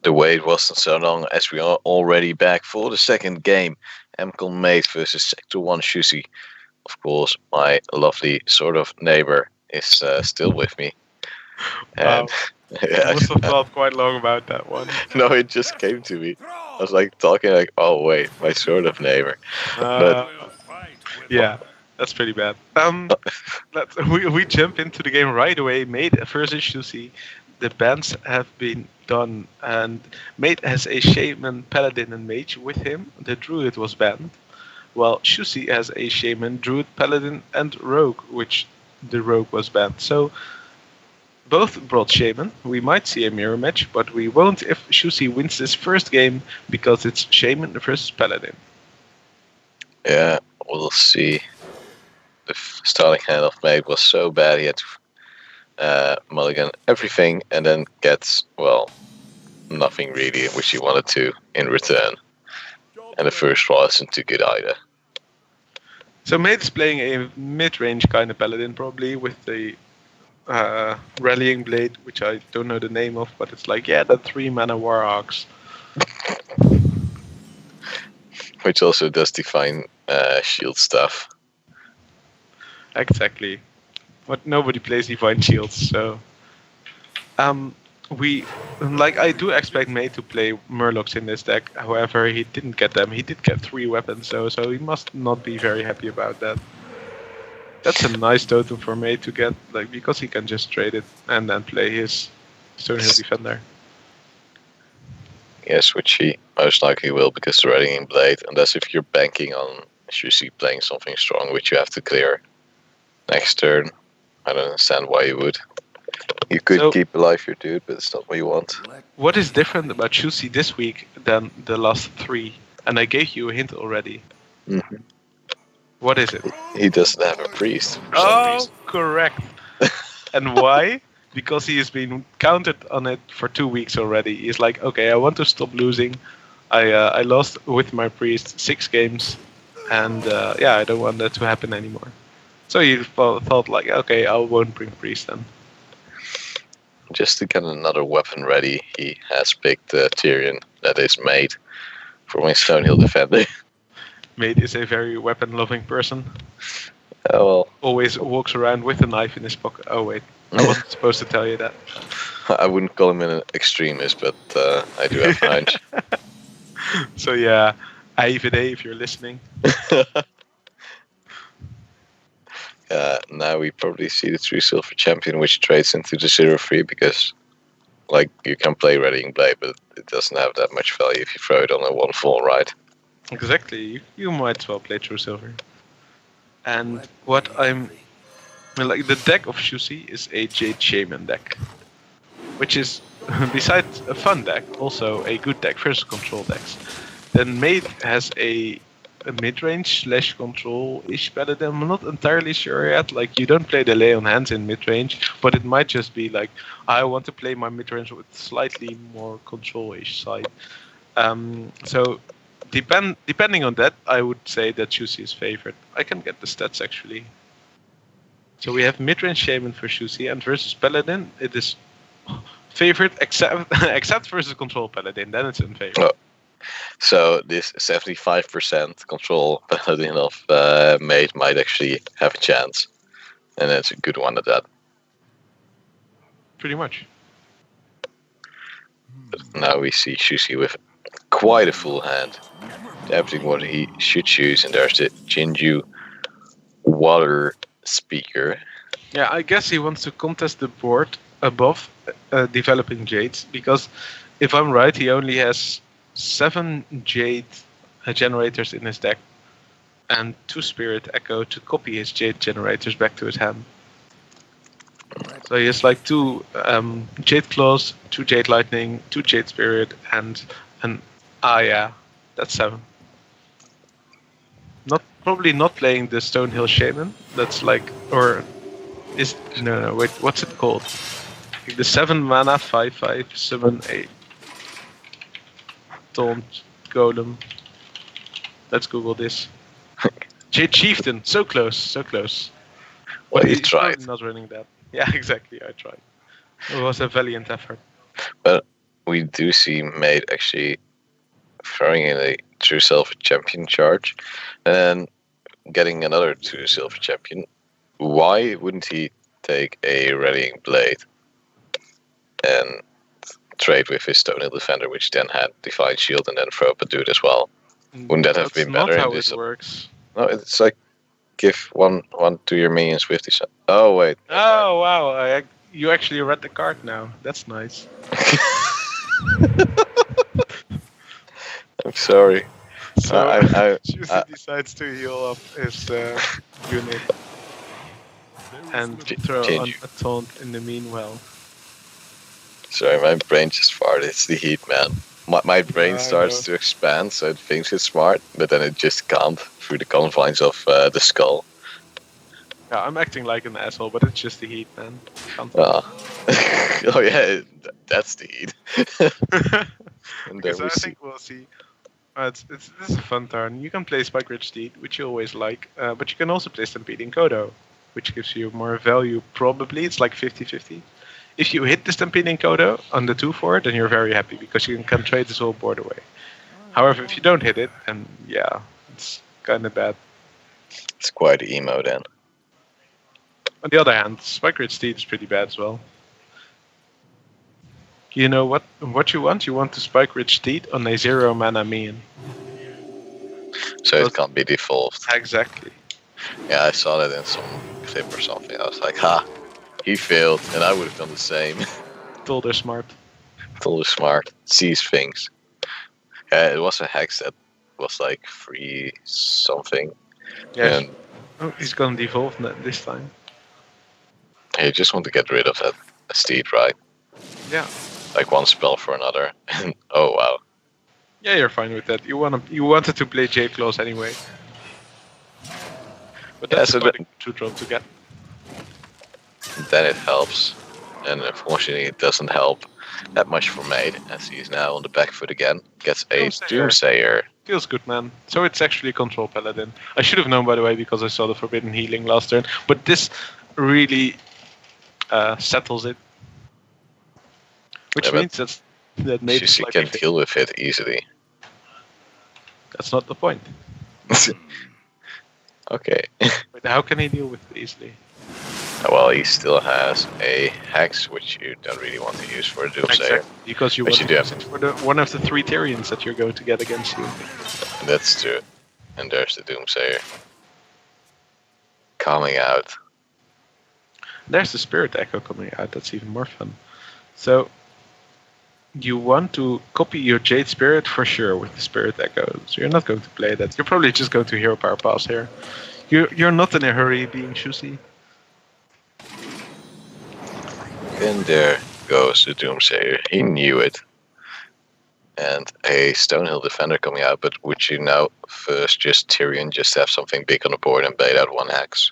The wait wasn't so long as we are already back for the second game. MCON maDe versus Sector 1 sjoesie. Of course, my lovely sort of neighbor is still with me. And Wow. I must have thought quite long about that one. no, it just came to me. I was like talking like, oh wait, my sort of neighbor. But Yeah, that's pretty bad. We jump into the game right away. maDe versus sjoesie. The bans have been done, and maDe has a shaman, paladin, and mage with him. The druid was banned, while sjoesie has a shaman, druid, paladin, and rogue, which the rogue was banned. So both brought shaman. We might see a mirror match, but we won't if sjoesie wins this first game because it's shaman versus paladin. yeah, we'll see. The starting hand of maDe was so bad he had to mulligan everything and then gets, well, nothing really, which he wanted to in return. And the first draw isn't too good either. So maDe's playing a mid-range kind of paladin, probably, with the Rallying Blade, which I don't know the name of, but it's like, yeah, the 3-mana War Ox. Which also does define shield stuff. Exactly. But nobody plays Divine Shields, so... I do expect maDe to play Murlocs in this deck. However, he didn't get them. He did get 3 weapons, though, so he must not be very happy about that. That's a nice totem for maDe to get, because he can just trade it and then play his Stonehill Defender. Yes, which he most likely will, because the Rallying Blade, unless if you're banking on sjoesie playing something strong, which you have to clear next turn. I don't understand why you would. You could keep alive your dude, but it's not what you want. What is different about sjoesie this week than the last 3? And I gave you a hint already. Mm-hmm. What is it? He doesn't have a priest. Oh, correct. And why? Because he has been counted on it for 2 weeks already. He's like, okay, I want to stop losing. I lost with my priest 6 games, and I don't want that to happen anymore. So he thought like, okay, I won't bring priest then. Just to get another weapon ready, he has picked Tyrion, that is maDe, for my Stonehill Defender. maDe is a very weapon-loving person. Oh well. Always walks around with a knife in his pocket. Oh wait, I wasn't supposed to tell you that. I wouldn't call him an extremist, but I do have hunch. So yeah, Ivide, if you're listening. Now we probably see the true silver champion, which trades into the 0-3 because, like, you can play Rallying Blade, but it doesn't have that much value if you throw it on a 1-4, right? Exactly. You might as well play true silver. And what I'm like, the deck of sjoesie is a Jade Shaman deck, which is, besides a fun deck, also a good deck versus control decks. Then maDe has a mid-range / control-ish paladin. I'm not entirely sure yet. Like, you don't play the lay on hands in mid-range, but it might just be like, I want to play my mid-range with slightly more control-ish side. So depending on that, I would say that sjoesie is favored. I can get the stats actually. So we have mid-range shaman for sjoesie, and versus paladin, it is favored except versus control paladin. Then it's in favor. Oh. So this 75% control paladin of maDe might actually have a chance, and it's a good one at that. Pretty much. But now we see sjoesie with quite a full hand. Everything what he should choose, and there's the Jinju water speaker. Yeah, I guess he wants to contest the board above developing Jades, because if I'm right, he only has 7 Jade generators in his deck and 2 Spirit Echo to copy his Jade generators back to his hand. So he has like 2 Jade Claws, 2 Jade Lightning, 2 Jade Spirit, and an that's 7. Probably not playing the Stonehill Shaman. That's like, or is no wait, what's it called? The 7 mana 5/5 summon a Taunt Golem. Let's Google this. Jade Chieftain, so close. Well, you tried. Not running that. Yeah, exactly. I tried. It was a valiant effort. But we do see maDe actually throwing in a true silver champion charge, and then getting another true silver champion. Why wouldn't he take a rallying blade and trade with his Stonehill Defender, which then had Divine Shield, and then throw up a dude as well? Wouldn't that have That's been not better how in this? it works. No, it's like give one to your minions with this. Oh wait. Oh wow! You actually read the card now. That's nice. I'm sorry. So I Sjoesie decides to heal up his unit and throw on a taunt in the meanwhile. Sorry, my brain just farted. It's the heat, man. My brain I starts know. to expand, so it thinks it's smart, but then it just can't through the confines of the skull. Yeah, I'm acting like an asshole, but it's just the heat, man. Oh yeah, that's the heat. And Because then we I think we'll see. This is a fun turn. You can play Spike Ridge Steed, which you always like, but you can also play Stampeding Kodo, which gives you more value. Probably it's like 50-50. If you hit the Stampeding Kodo on the 2/4, then you're very happy because you can trade this whole board away. However, if you don't hit it, then yeah, it's kind of bad. It's quite emo then. On the other hand, Spike Ridge Steed is pretty bad as well. You know what you want? You want to Spike Ridge Steed on a 0 mana minion. So it can't be devolved. Exactly. Yeah, I saw that in some clip or something. I was like, ha, he failed, and I would have done the same. Told her smart. Totally smart. Sees things. Yeah, it was a hex that was like 3 something. Yes. And Oh, he's gonna devolve this time. you just want to get rid of that steed, right? Yeah. Like one spell for another. And oh wow. Yeah, you're fine with that. You wanted to play Jade Claws anyway. But Yeah, that's so quite a good 2-drop to get. Then it helps. And unfortunately it doesn't help that much for maDe, as he is now on the back foot again. Gets a Doomsayer. Feels good, man. So it's actually a Control Paladin. I should have known, by the way, because I saw the Forbidden Healing last turn. But this really settles it. Which means that maDe is You like can deal with it easily. That's not the point. Okay. But how can he deal with it easily? Well, he still has a hex, which you don't really want to use for a Doomsayer. Exactly, because you But want you to do use it for one of the 3 Tyrians that you're going to get against you. That's true. And there's the Doomsayer. Coming out. There's the Spirit Echo coming out. That's even more fun. So you want to copy your Jade Spirit for sure with the Spirit Echo. So you're not going to play that. You're probably just going to Hero Power Pass here. You're not in a hurry being Sjoesie. And there goes the Doomsayer. He knew it. And a Stonehill Defender coming out, but would you now first just Tyrion, just have something big on the board and bait out 1 hex?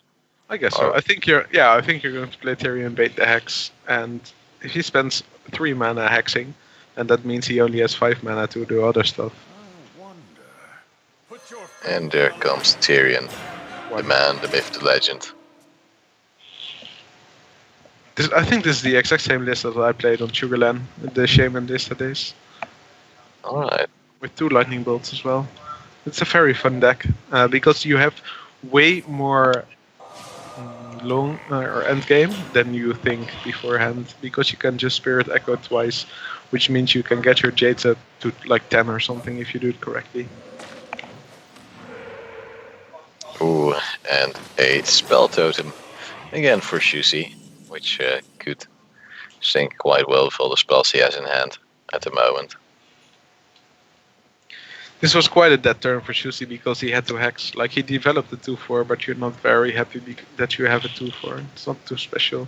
I guess so. I think you're going to play Tyrion, bait the hex, and if he spends 3 mana hexing, and that means he only has 5 mana to do other stuff. And there comes Tyrion, the man, the myth, the legend. I think this is the exact same list that I played on Sugarland, the Shaman list that is. Alright. With 2 lightning bolts as well. It's a very fun deck, because you have way more long or end game than you think beforehand, because you can just Spirit Echo twice, which means you can get your Jades up to like 10 or something if you do it correctly. Ooh, and a Spell Totem. Again for Sjoesie, which could sync quite well with all the spells he has in hand at the moment. This was quite a dead turn for Sjoesie because he had to hex. Like, he developed the 2/4, but you're not very happy that you have a 2/4. It's not too special.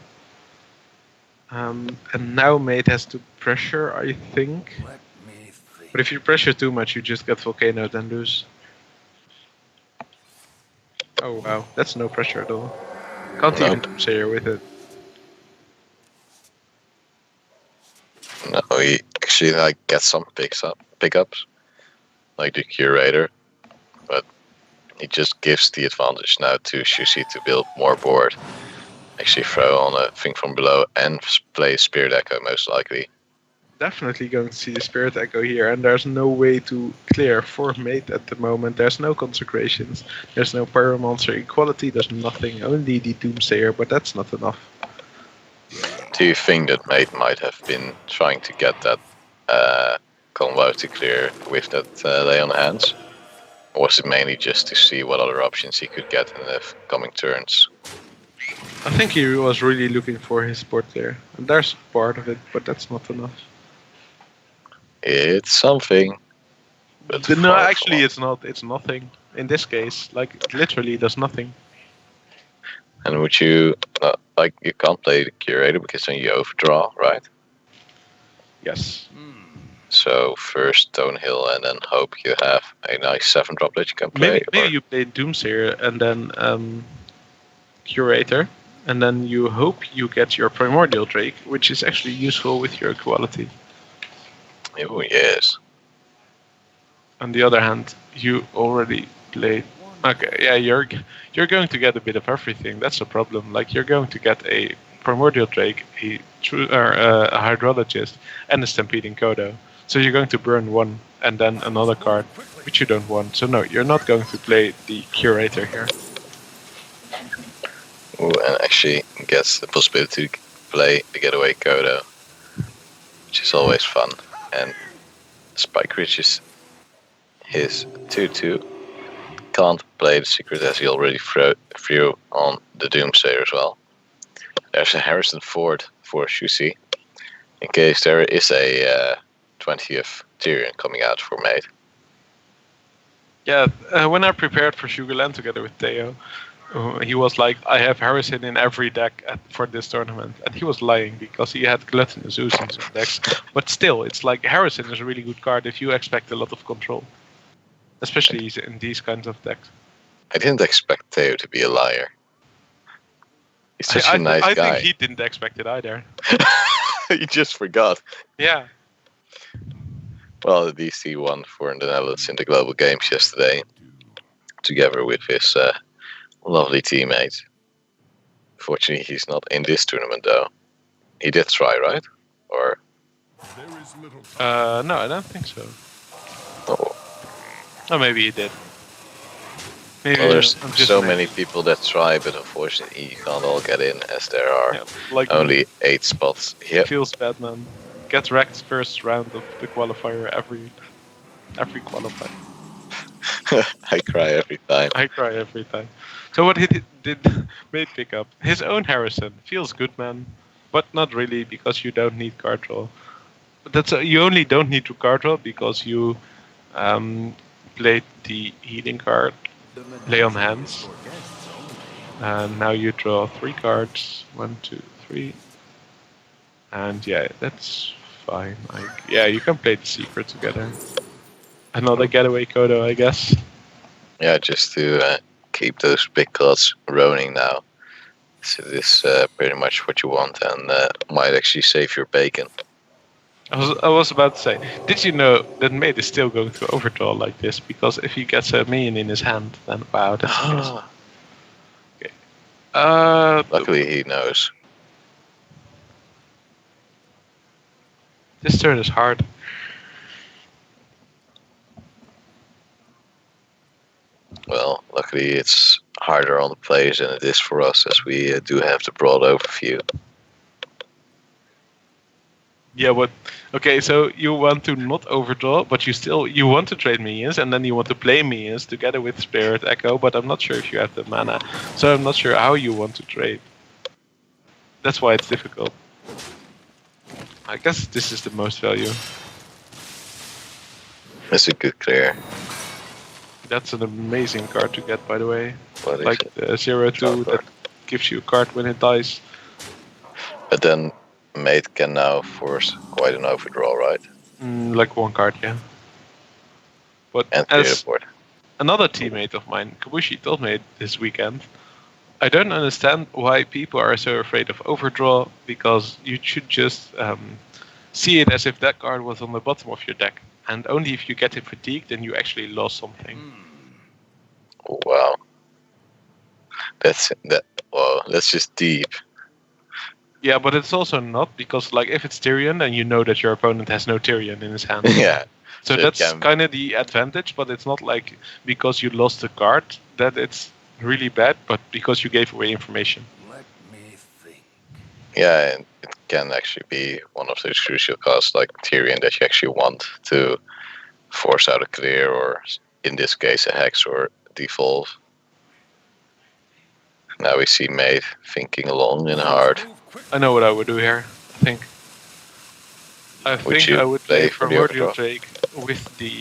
And now maDe has to pressure, I think. But if you pressure too much, you just get Volcanoed and lose. Oh wow, that's no pressure at all. Can't even say you're with it. No, he actually gets some pickups, like the Curator, but he just gives the advantage now to Sjoesie to build more board. Actually throw on a thing from below and play Spirit Echo most likely. definitely going to see the Spirit Echo here, and there's no way to clear for mate at the moment. There's no consecrations, there's no Pyromancer equality, there's nothing, only the Doomsayer, but that's not enough. Do you think that mate might have been trying to get that combo to clear with that lay on hands? Or was it mainly just to see what other options he could get in the coming turns? I think he was really looking for his support there, and there's part of it, but that's not enough. It's something. But No, far actually, from- it's not. It's nothing. In this case, like, literally, there's nothing. And would you like you can't play the curator because then you overdraw, right? Yes. So first Stonehill and then hope you have a nice 7-drop that you can play. Maybe you play Doomsayer and then Curator, and then you hope you get your Primordial Drake, which is actually useful with your equality. Oh yes. On the other hand, you already played. Okay, yeah, you're going to get a bit of everything. That's a problem. Like, you're going to get a Primordial Drake, a Hydrologist, and a Stampeding Kodo. So you're going to burn one and then another card, which you don't want. So no, you're not going to play the Curator here. Ooh, and actually gets the possibility to play the Getaway Kodo, which is always fun. And Spike reaches his 2-2. Can't play the secret as he already threw on the Doomsayer as well. There's a Harrison Ford for sjoesie, in case there is a 20th Tyrion coming out for mate. Yeah, when I prepared for Sugarland together with Theo, he was like, I have Harrison in every deck for this tournament. And he was lying because he had Gluttonous Ooze in some decks. But still, it's like Harrison is a really good card if you expect a lot of control. Especially in these kinds of decks. I didn't expect Theo to be a liar. He's such a nice guy. I guy. think he didn't expect it either. He just forgot. Yeah. Well, the DC won for the Netherlands in the global games yesterday, together with his lovely teammate. Fortunately, he's not in this tournament though. He did try, right? Or no, I don't think so. oh, Oh, maybe he did. Maybe well, there's I'm just so an many idiot. people that try, but unfortunately, you can't all get in as there are Yeah, like only 8 spots. Yep. feels bad, man. Get wrecked first round of the qualifier every qualifier. I cry every time. I cry every time. So what he did made pick up his own Harrison. Feels good, man, but not really because you don't need card draw. You only don't need to card draw because you played the healing card, lay on hands, and now you draw 3 cards. 1, 2, 3, and yeah, that's fine. Yeah, you can play the secret together. Another getaway Kodo, I guess. Yeah, just to keep those big cards running now. So this is pretty much what you want, and might actually save your bacon. I was about to say, did you know that maDe is still going to overdraw like this? Because if he gets a minion in his hand, then wow, that's amazing. Okay. Luckily, he knows. This turn is hard. Well, luckily it's harder on the players than it is for us, as we do have the broad overview. Yeah, but okay, so you want to not overdraw, but you want to trade minions, and then you want to play minions together with Spirit Echo, but I'm not sure if you have the mana, so I'm not sure how you want to trade. That's why it's difficult. I guess this is the most value. It's a good clear. That's an amazing card to get, by the way. What is Like it? the 0/2 that gives you a card when it dies. But then mate can now force quite an overdraw, right? Like 1 card, yeah. But And clear as the board. another teammate of mine, Kabushi, told me this weekend, I don't understand why people are so afraid of overdraw, because you should just see it as if that card was on the bottom of your deck. And only if you get it fatigued, then you actually lost something. Oh, wow. That's just deep. Yeah, but it's also not, because like if it's Tyrion, then you know that your opponent has no Tyrion in his hand. Yeah. So it that's can- kind of the advantage, but it's not like because you lost a card that it's really bad, but because you gave away information. Let me think. Yeah, and it can actually be one of those crucial cards like Tyrion that you actually want to force out a clear, or in this case a hex or devolve. Now we see maDe thinking long and hard. Move quickly. I know what I would do here. I Would think you I would play play for the Primordial overdraw? Drake with the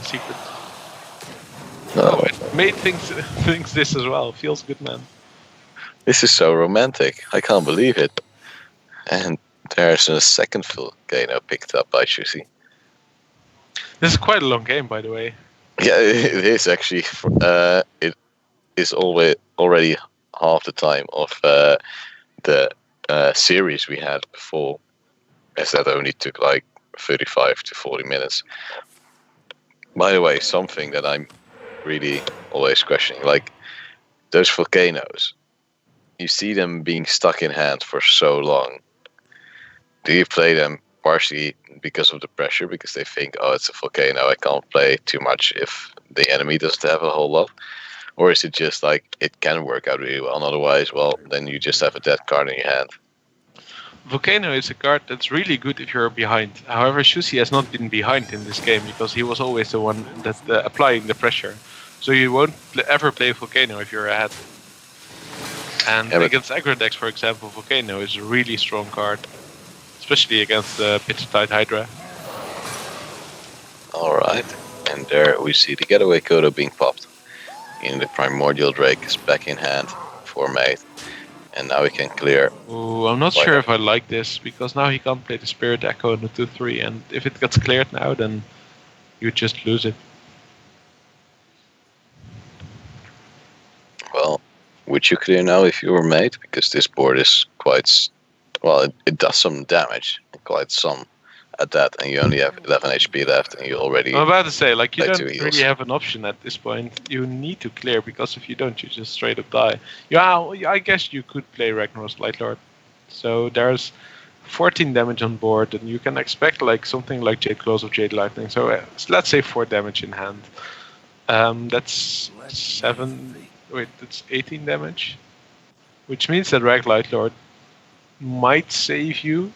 secret. No, maDe thinks this as well. Feels good, man. this is so romantic. I can't believe it. And there's a second volcano picked up by sjoesie. This is quite a long game, by the way. Yeah, it is actually. It is already half the time of the series we had before, as that only took like 35 to 40 minutes. By the way, something that I'm really always questioning, like those volcanoes, you see them being stuck in hand for so long. Do you play them partially because of the pressure, because they think, oh, it's a volcano, I can't play too much if the enemy doesn't have a whole lot? Or is it just like it can work out really well, and otherwise, well, then you just have a dead card in your hand? Volcano is a card that's really good if you're behind. However, sjoesie has not been behind in this game because he was always the one that's applying the pressure. So you won't ever play Volcano if you're ahead. And Yeah, but- against aggro decks, for example, Volcano is a really strong card. Especially against the Pitch-Tide Hydra. Alright, and there we see the getaway Kodo being popped. And the Primordial Drake is back in hand for maDe. And now we can clear. Ooh, I'm not Why sure not? if I like this, because now he can't play the Spirit Echo in the 2-3, and if it gets cleared now, then you just lose it. Well, would you clear now if you were maDe? Because this board is quite... Well, it does some damage. Quite some at that. And you only have 11 HP left, and you already... I'm about to say, like, you Play don't two heals. really have an option at this point. You need to clear, because if you don't, you just straight up die. Yeah, I guess you could play Ragnaros Lightlord. So there's 14 damage on board, and you can expect like something like Jade Claws of Jade Lightning. So let's say 4 damage in hand. That's 7... Wait, that's 18 damage? Which means that Rag Lightlord might save you,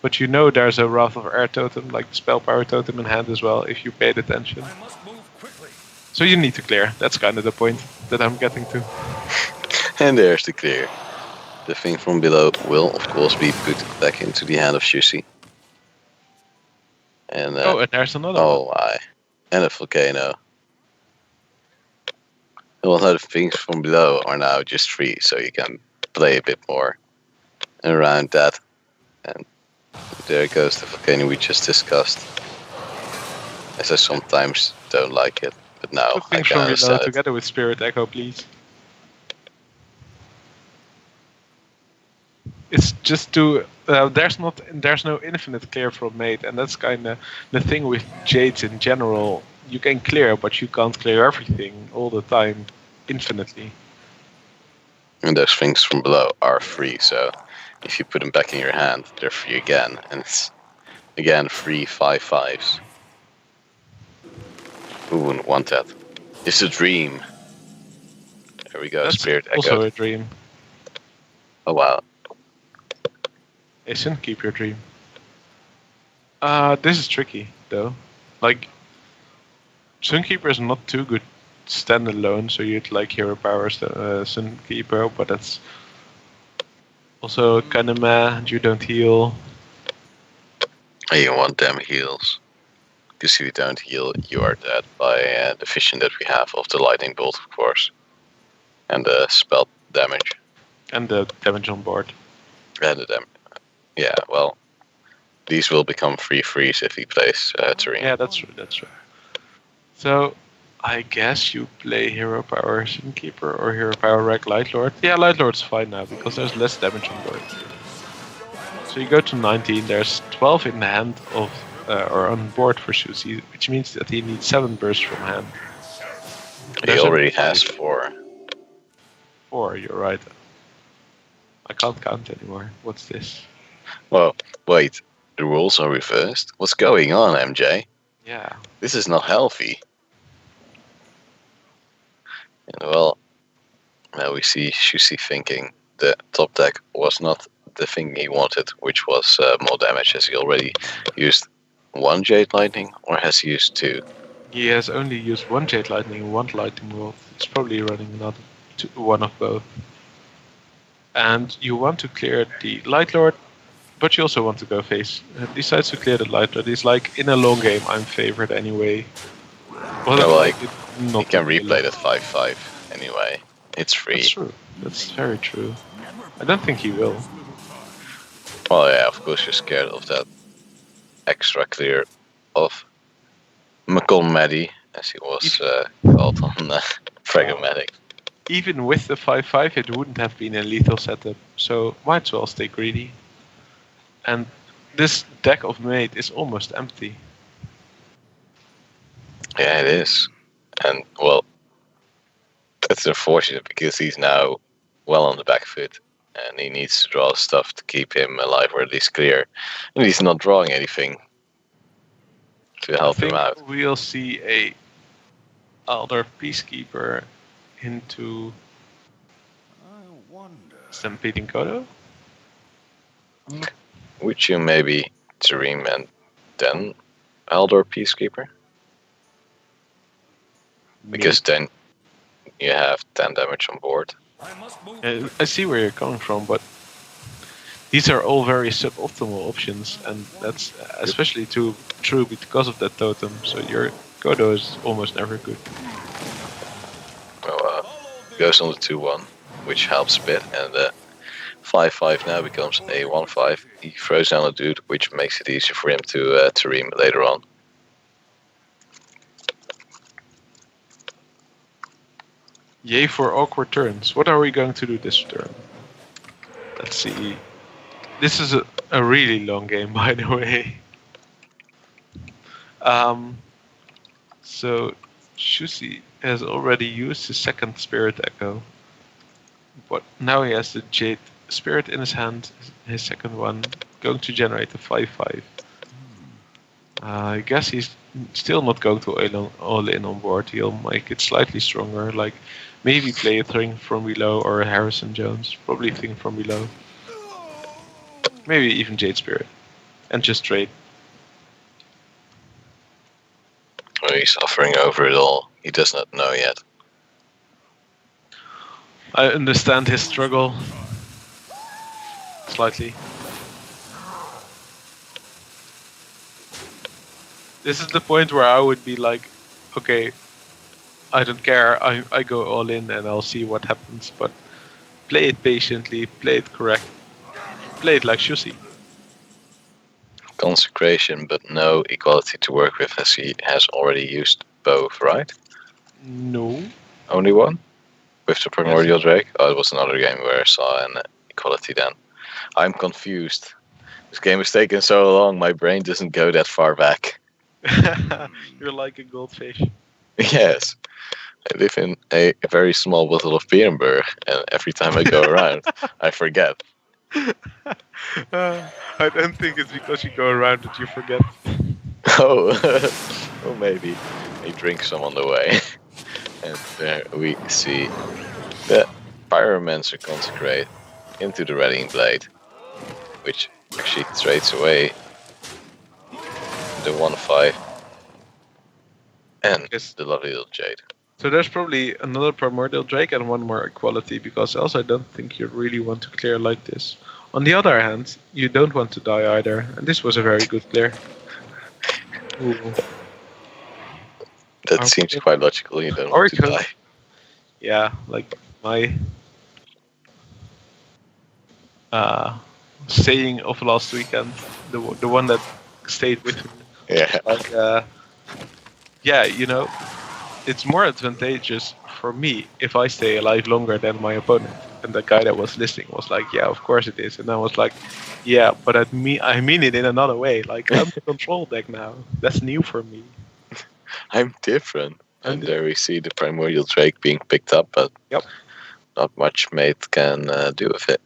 but you know there's a Wrath of Air totem, like the Spell Power totem in hand as well, if you paid attention. I must move quickly. So you need to clear. That's kind of the point that I'm getting to. And there's the clear. The thing from below will, of course, be put back into the hand of sjoesie. And Oh, and there's another one. oh my. And a volcano. Well, the things from below are now just free, so you can play a bit more around that. And there goes the volcano we just discussed. As I sometimes don't like it, but now Put I things can from below understand it. together with Spirit Echo, please. It's just to there's no infinite clear from maDe, and that's kind of the thing with Jades in general. You can clear, but you can't clear everything all the time, infinitely. And those things from below are free, so if you put them back in your hand, they're free again. And it's, again, free 5/5s. Who wouldn't want that? It's a dream. There we go, That's Spirit also Echo. a dream. Oh wow. Isn't keep your dream. This is tricky though. Like, Sunkeeper is not too good standalone, so you'd like Hero Power Sunkeeper, but that's also kind of meh. You don't heal. And you want them heals. Because if you don't heal, you are dead by the vision that we have of the Lightning Bolt, of course. And the spell damage. And the damage on board. And the damage. Yeah, well, these will become free freeze if he plays Terrain. Yeah, that's true. That's true. So, I guess you play Hero Power Sunkeeper or Hero Power Rag Lightlord. Yeah, Lightlord's fine now because there's less damage on board. So you go to 19. There's 12 in the hand of or on board for sjoesie, which means that he needs 7 bursts from hand. He There's already only has 5. 4. 4, you're right. I can't count anymore. What's this? Well, wait. The rules are reversed? What's going on, MJ? Yeah. This is not healthy. And well, now we see sjoesie thinking the top deck was not the thing he wanted, which was more damage. Has he already used one Jade Lightning, or has he used two? He has only used one Jade Lightning and one Lightning Bolt. He's probably running one of both. And you want to clear the Light Lord, but you also want to go face. Decides to clear the Light Lord. He's like, in a long game, I'm favored anyway. Well, No, like, not he can really. replay that 5-5 anyway. It's free. That's true. That's very true. I don't think he will. Well, yeah, of course you're scared of that extra clear of maDe, as he was called on Pragmatic. Even with the 5-5, it wouldn't have been a lethal setup, so might as well stay greedy. And this deck of maDe is almost empty. Yeah, it is. And, well, that's unfortunate because he's now well on the back foot and he needs to draw stuff to keep him alive or at least clear. And he's not drawing anything to help him out. We'll see a Elder Peacekeeper into Stampeding Kodo. Would you maybe Dream and then Elder Peacekeeper? Because then you have 10 damage on board. I see where you're coming from, but these are all very suboptimal options, and that's especially true because of that totem. So your Kodo is almost never good. Well, goes on the 2-1, which helps a bit, and the 5-5 now becomes a 1-5. He throws down a dude, which makes it easier for him to ream later on. Yay for awkward turns. What are we going to do this turn? Let's see. This is a really long game, by the way. So sjoesie has already used his second Spirit Echo, but now he has the Jade Spirit in his hand, his second one, going to generate a 5-5. I guess he's still not going to all in on board. He'll make it slightly stronger, like maybe play a Thing from Below or a Harrison Jones, probably Thing from Below. Maybe even Jade Spirit, and just trade. Oh, he's offering over it all. He does not know yet. I understand his struggle slightly. This is the point where I would be like, okay, I don't care, I go all in and I'll see what happens, but play it patiently, play it correct, play it like sjoesie. Consecration, but no equality to work with, as he has already used both, right? No. Only one? With the Primordial Drake? Oh, it was another game where I saw an equality then. I'm confused. This game has taken so long, my brain doesn't go that far back. You're like a goldfish. Yes. I live in a very small bottle of Beerenburg, and every time I go around, I forget. I don't think it's because you go around that you forget. Oh, oh, maybe. I drink some on the way. And there we see the Pyromancer Consecrate into the Redding Blade, which actually trades away the 1-5 and the lovely little Jade. So there's probably another Primordial Drake and one more equality, because else I don't think you really want to clear like this. On the other hand, you don't want to die either, and this was a very good clear. Ooh. That seems quite logical, you don't want to die. Yeah, like my saying of last weekend, the one that stayed with me. Yeah. Like, yeah, you know, it's more advantageous for me if I stay alive longer than my opponent. And the guy that was listening was like, yeah, of course it is. And I was like, yeah, but I mean it in another way. Like, I'm the control deck now. That's new for me. I'm different. And there we see the Primordial Drake being picked up, but not much maDe can do with it.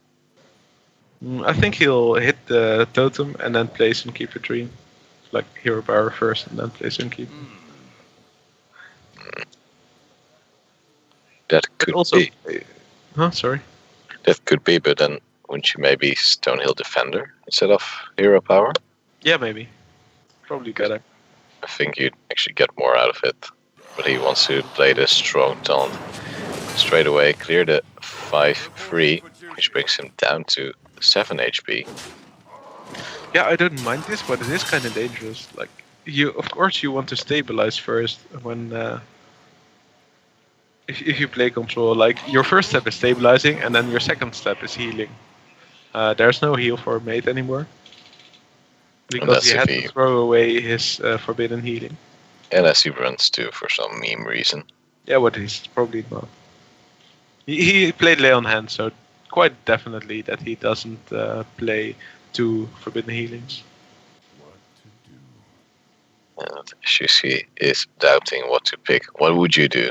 I think he'll hit the totem and then play some keeper dream. Like hero power first and then play some keeper. That But could also, be. sorry. That could be, but then wouldn't you maybe Stonehill Defender instead of Hero Power? Yeah, maybe. Probably better. I think you'd actually get more out of it. But he wants to play the strong taunt straight away, clear the 5-3, which brings him down to 7 HP. Yeah, I don't mind this, but it is kind of dangerous. Like, of course, you want to stabilize first when. If you play control, like your first step is stabilizing, and then your second step is healing. There's no heal for maDe anymore because Unless he if had he- to throw away his forbidden healing. Unless he runs too for some meme reason. Yeah, but he's probably not. He played Leon hand, so quite definitely that he doesn't play two forbidden healings. And sjoesie is doubting what to pick. What would you do?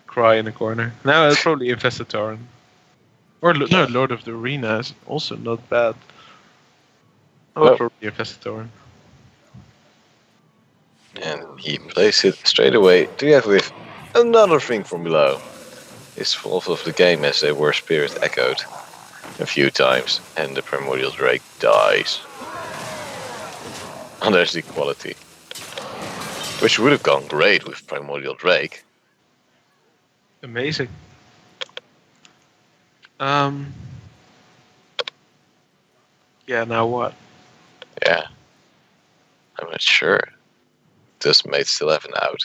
Cry in the corner. No, it's probably Infested Tauren. Or no, Lord of the Arena is also not bad. I would Well- probably Infested Tauren. And he plays it straight away together with another thing from below. His fault of the game as they were spirit echoed a few times and the Primordial Drake dies. And there's the equality. Which would have gone great with Primordial Drake. Amazing. Yeah, now what? Yeah. I'm not sure. Does maDe still have an out?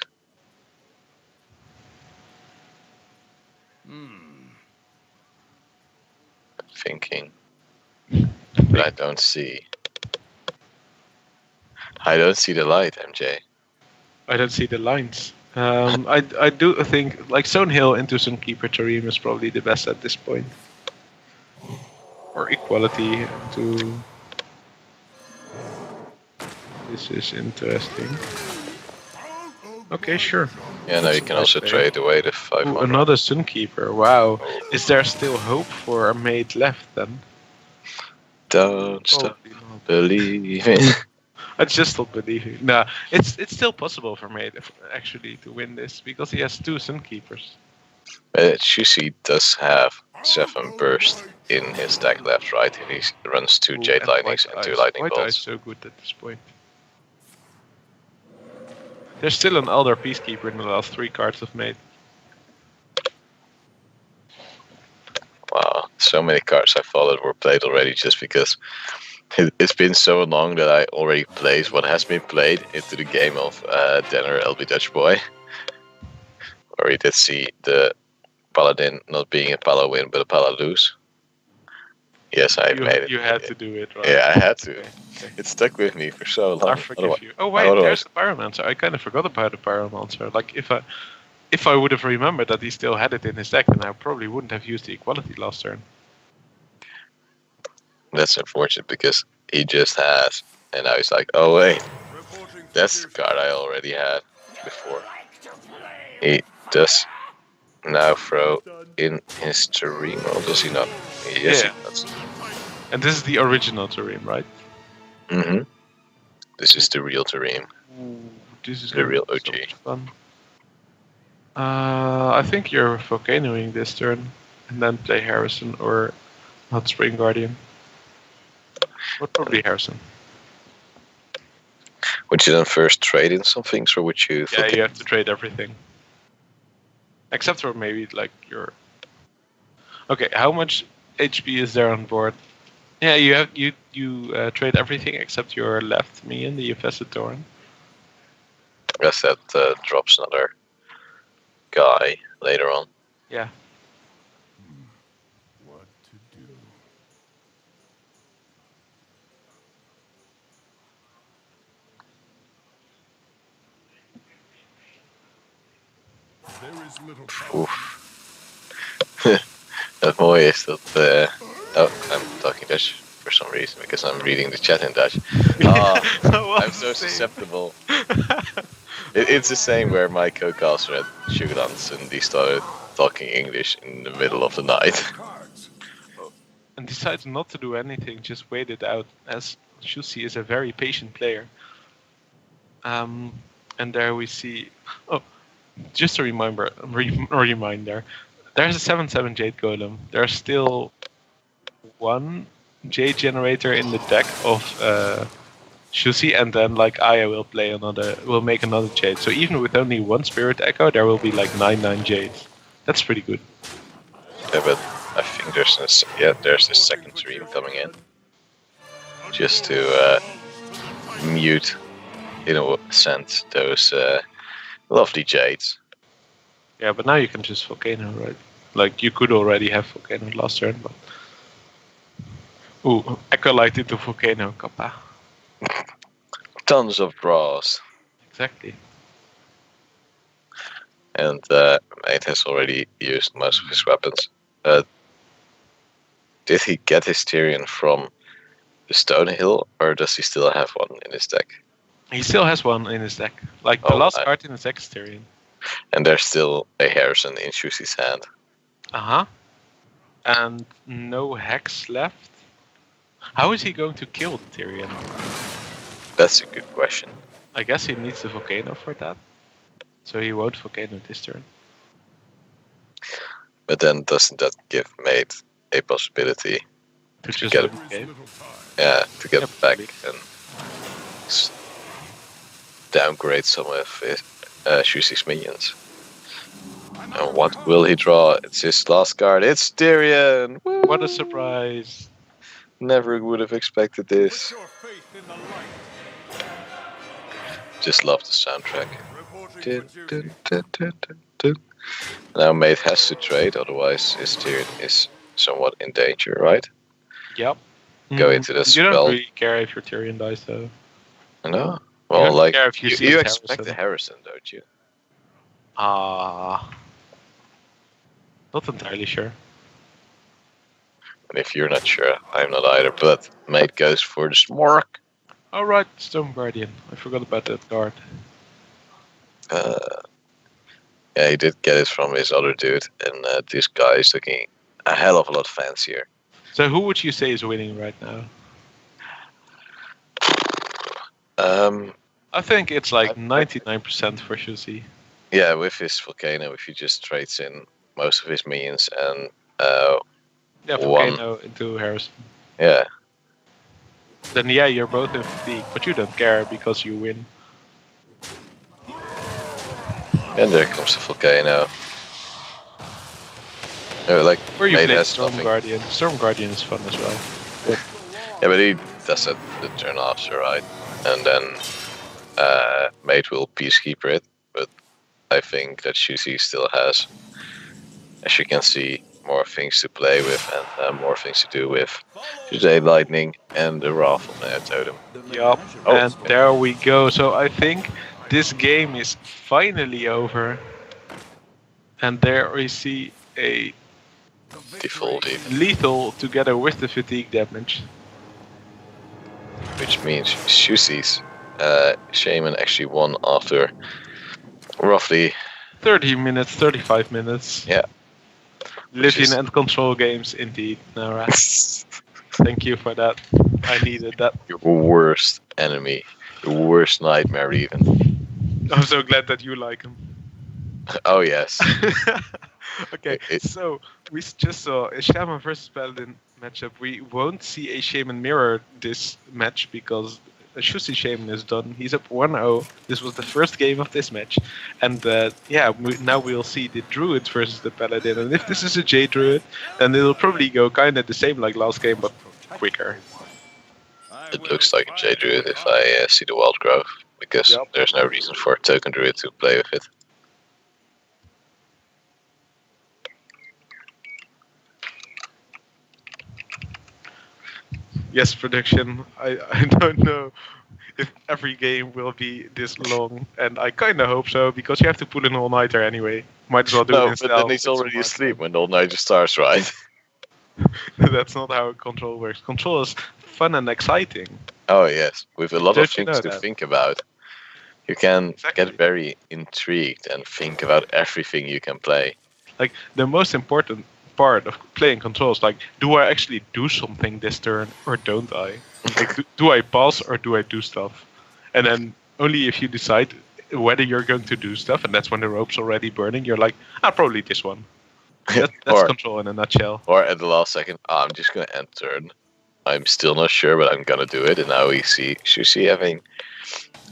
Thinking. But I don't see. I don't see the light, MJ. I don't see the lines. I do think like Stonehill into some keeper Tarim is probably the best at this point. Or equality to. This is interesting. Okay, sure. Yeah, no, you can also trade away the 500. Ooh, another Sunkeeper. Wow. Is there still hope for a maid left then? Don't stop Probably not. believing. I just don't believe it. Nah, it's still possible for maid actually to win this because he has two Sunkeepers. sjoesie does have 7 burst in his deck left, right? And he runs 2 Ooh, Jade and Lightnings White and 2 Eyes. Lightning White Eyes Bolts. so good at this point. There's still an Elder Peacekeeper in the last 3 cards of maid. Wow, so many cards I thought were played already just because it's been so long that I already played what has been played into the game of Denner LB Dutch Boy. Where we did see the Paladin not being a Pala win but a Pala lose. Yes, I made it. You had to do it, right? Yeah, I had to. Okay. It stuck with me for so long. I forgive Otherwise- you. Oh wait, otherwise- there's the Pyromancer. I kind of forgot about the Pyromancer. Like if I would have remembered that he still had it in his deck, then I probably wouldn't have used the equality last turn. That's unfortunate because he just has, and now he's like, oh wait, that's the card I already had before. He does now throw in his Tarim, or does he not? Yes, Yeah. he does. And this is the original Tarim, right? Mm-hmm. This is the real Tarim. Ooh, this is The gonna real be so OG. much fun. I think you're Volcanoing this turn, and then play Harrison or Hot Spring Guardian. Or probably Harrison. Would you then first trade in some things, or would you? Yeah, you have to trade everything. Except for maybe like your. Okay, how much HP is there on board? Yeah, you trade everything except your left me and the Infested Tauren. Guess that drops another guy later on. Yeah. What to do? There is little power. Oef. Het mooie is dat. Oh, I'm talking Dutch for some reason because I'm reading the chat in Dutch. Ah, I'm so susceptible. It's the same where my co-caster at Sugarlands and he started talking English in the middle of the night. Cards. and decides not to do anything, just wait it out, as sjoesie is a very patient player. And there we see... Oh, just a reminder, there's a 7/7 Jade Golem. There's still one Jade generator in the deck of sjoesie, and then like Aya will make another Jade. So even with only one Spirit Echo, there will be like 9 Jades. That's pretty good. Yeah, but I think there's a second stream coming in. Just to mute, send those lovely Jades. Yeah, but now you can just Volcano, right? Like, you could already have Volcano last turn, but... Ooh, Acolyte into Volcano, kappa. Tons of draws. Exactly. And maDe has already used most of his weapons. Did he get his Tyrion from the Stonehill, or does he still have one in his deck? He still has one in his deck. Like, the last card in his deck is Tyrion. And there's still a Harrison in sjoesie's hand. Uh-huh. And no Hex left? How is he going to kill the Tyrion? That's a good question. I guess he needs the Volcano for that. So he won't Volcano this turn. But then doesn't that give maDe a possibility To just get win it? the game? To get Yep, back probably. and downgrade some of his sjoesie's minions. And what will he draw? It's his last card. It's Tyrion! Woo! What a surprise! Never would have expected this. Just love the soundtrack. Dun, dun, dun, dun, dun, dun. Now maDe has to trade, otherwise his Tyrion is somewhat in danger, right? Yep. Go into the You spell. don't really care if your Tyrion dies, though. No? You Well, don't like, care if you see you his expect the Harrison, don't you? Not entirely sure. And if you're not sure, I'm not either, but maDe goes for the Smork. Alright, Stone Guardian. I forgot about that card. Yeah, he did get it from his other dude, and this guy is looking a hell of a lot fancier. So who would you say is winning right now? I think it's like 99% for sjoesie. Yeah, with his Volcano, if he just trades in most of his minions and Yeah, one. Volcano into Harrison. Yeah, Then yeah, you're both in fatigue, but you don't care because you win. and there comes the Volcano. Like, Or you maDe play has Storm nothing. Guardian. Storm Guardian is fun as well. Yeah, but he does it the turn after, right? And then maDe will Peacekeeper it, but I think that sjoesie still has, as you can see, more things to play with and more things to do with Today Lightning and the Raffle Totem. Yup, Oh. and there we go. So I think this game is finally over. And there we see a Defaulted, lethal together with the fatigue damage. which means sjoesie's Shaman actually won after roughly 30 minutes, 35 minutes. Yeah. Living and control games indeed, Nara. Thank you for that. I needed that. your worst enemy, your worst nightmare even. I'm so glad that you like him. Oh yes. Okay, so we just saw a Shaman versus Paladin matchup. We won't see a Shaman mirror this match because a sjoesie Shaman is done. He's up 1-0. This was the first game of this match. And now we'll see the Druid versus the Paladin. And if this is a J Druid, then it'll probably go kind of the same like last game, but quicker. It looks like a J Druid if I see the Wild Growth, because Yep. there's no reason for a Token Druid to play with it. Yes, prediction. I don't know if every game will be this long, and I kind of hope so, because you have to pull an all-nighter anyway. Might as well do it No, in but stealth. then he's It's already smart. asleep when the all-nighter starts, right? That's not how control works. Control is fun and exciting. Oh yes, with a lot of Don't you things know to that? think about. You can Exactly. get very intrigued and think about everything you can play. Like, the most important part of playing controls. Like, do I actually do something this turn or don't I? Like, do I pass or do I do stuff? And then only if you decide whether you're going to do stuff, and that's when the rope's already burning, you're like, probably this one. That's or control in a nutshell. or at the last second, I'm just gonna end turn. I'm still not sure, but I'm gonna do it. And now we see Shusi having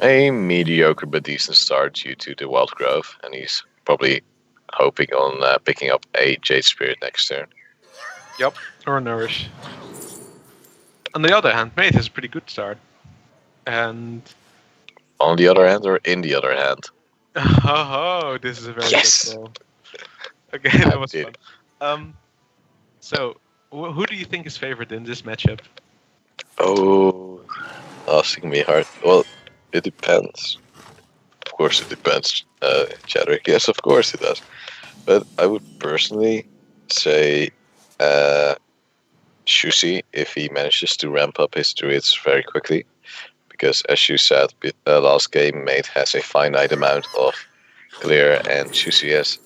a mediocre but decent start due to the wild growth, and he's probably hoping on picking up a Jade Spirit next turn. Yep, or Nourish. On the other hand, maDe has a pretty good start. And On the other hand, or in the other hand? oh, this is a very Yes! good call. Okay, that was did. fun. So who do you think is favored in this matchup? Oh, asking me hard. Well, it depends. Of course it depends, Chadwick. Yes, of course it does. But I would personally say Shusi, if he manages to ramp up his druids very quickly. Because as you said, last game, maDe has a finite amount of clear, and Shusi has,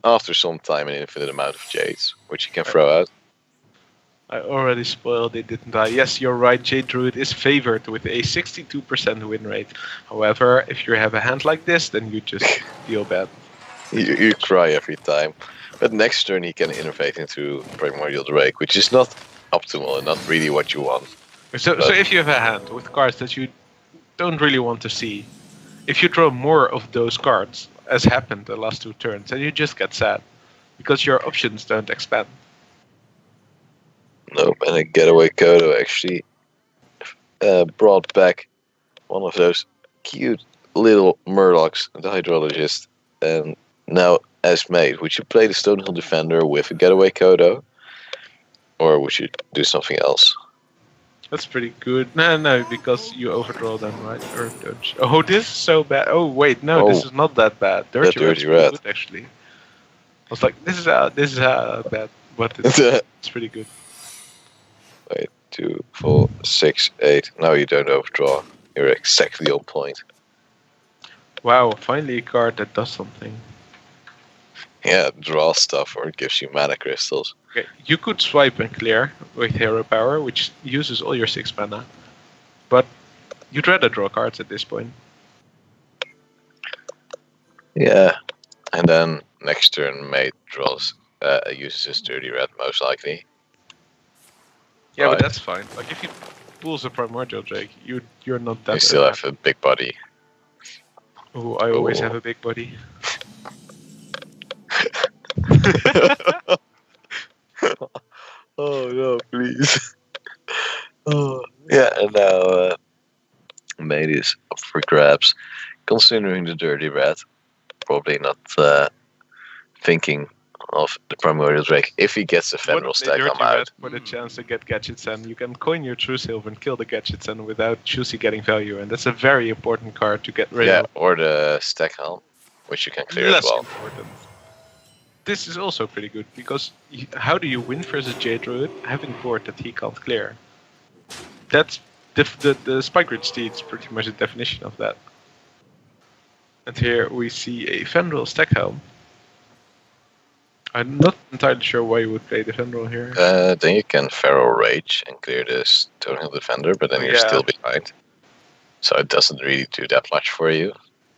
after some time, an infinite amount of jades, which he can throw out. I already spoiled it, didn't I? Yes, you're right. Jade Druid is favored with a 62% win rate. However, if you have a hand like this, then you just feel bad. You cry every time. But next turn he can innovate into Primordial Drake, which is not optimal and not really what you want. So if you have a hand with cards that you don't really want to see, if you draw more of those cards, as happened the last 2 turns, then you just get sad. Because your options don't expand. Nope, and a Getaway Kodo actually brought back one of those cute little Murlocs, the Hydrologist, and now as maDe, would you play the Stonehill Defender with a Getaway Kodo? Or would you do something else? That's pretty good. No, because you overdraw them, right? Or don't you? Oh, this is so bad. Oh, wait, no, this is not that bad. Dirty Red's pretty good, actually. I was like, this is bad, but it's pretty good. Wait, 2, 4, 6, 8. Now you don't overdraw. You're exactly on point. Wow, finally a card that does something. Yeah, draw stuff or it gives you mana crystals. Okay, you could swipe and clear with Hero Power, which uses all your 6 mana. But you'd rather draw cards at this point. Yeah, and then next turn maDe draws, uses his Dirty Red most likely. Yeah, Right. but that's fine. Like if he pulls a Primordial Drake, you're not that. You still have a big body. Oh, I always have a big body. Oh no, please. Oh yeah, and now maDe is up for grabs. Considering the Dirty Red, probably not thinking of the Primordial Drake. If he gets a Fenrir stack, I'm out. For the chance to get gadgets, and you can coin your True Silver and kill the gadgets, and without Shusi getting value, and that's a very important card to get rid of. Yeah, or the stack helm, which you can clear Less as well. important. This is also pretty good because how do you win versus Jade Druid having board that he can't clear? That's the Spike Ridge Steed is pretty much the definition of that. And here we see a Fenrir stack helm. I'm not entirely sure why you would play the Fenrir here. Then you can Feral Rage and clear the Stonehill Defender, but then you're still behind. So it doesn't really do that much for you,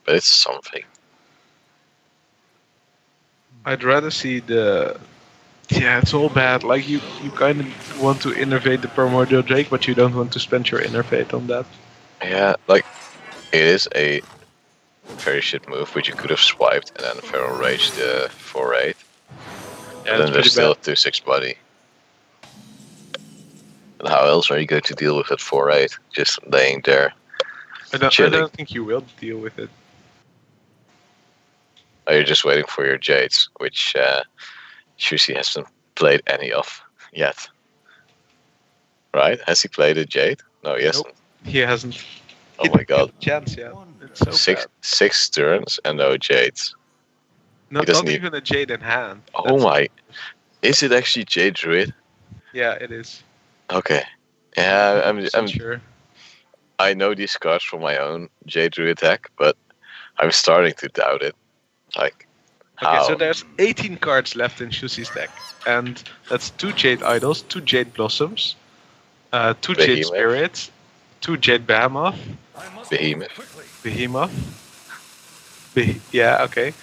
but it's something. I'd rather see the... Yeah, it's all bad. Like, you kind of want to innervate the Primordial Drake, but you don't want to spend your innervate on that. Yeah, like, it is a very shit move, which you could have swiped and then Feral Rage the 4-8. Yeah, and then there's still a 2-6 body. And how else are you going to deal with that 4-8? Just laying there. I don't think you will deal with it. Oh, you're just waiting for your Jades, which Shusi hasn't played any of yet. Right? Has he played a Jade? No, he hasn't. Nope, he hasn't. Oh my god. Chance yet. It's so bad. Six turns and no Jades. Not even a Jade in hand. Oh my. Is it actually Jade Druid? Yeah, it is. Okay. Yeah, I'm sure. I know these cards from my own Jade Druid deck, but I'm starting to doubt it. Like, Okay, so How? there's 18 cards left in Shusie's deck, and that's 2 Jade Idols, 2 Jade Blossoms, 2 Jade Behemoth. Spirits, 2 Jade Behemoth, Behemoth. yeah, okay.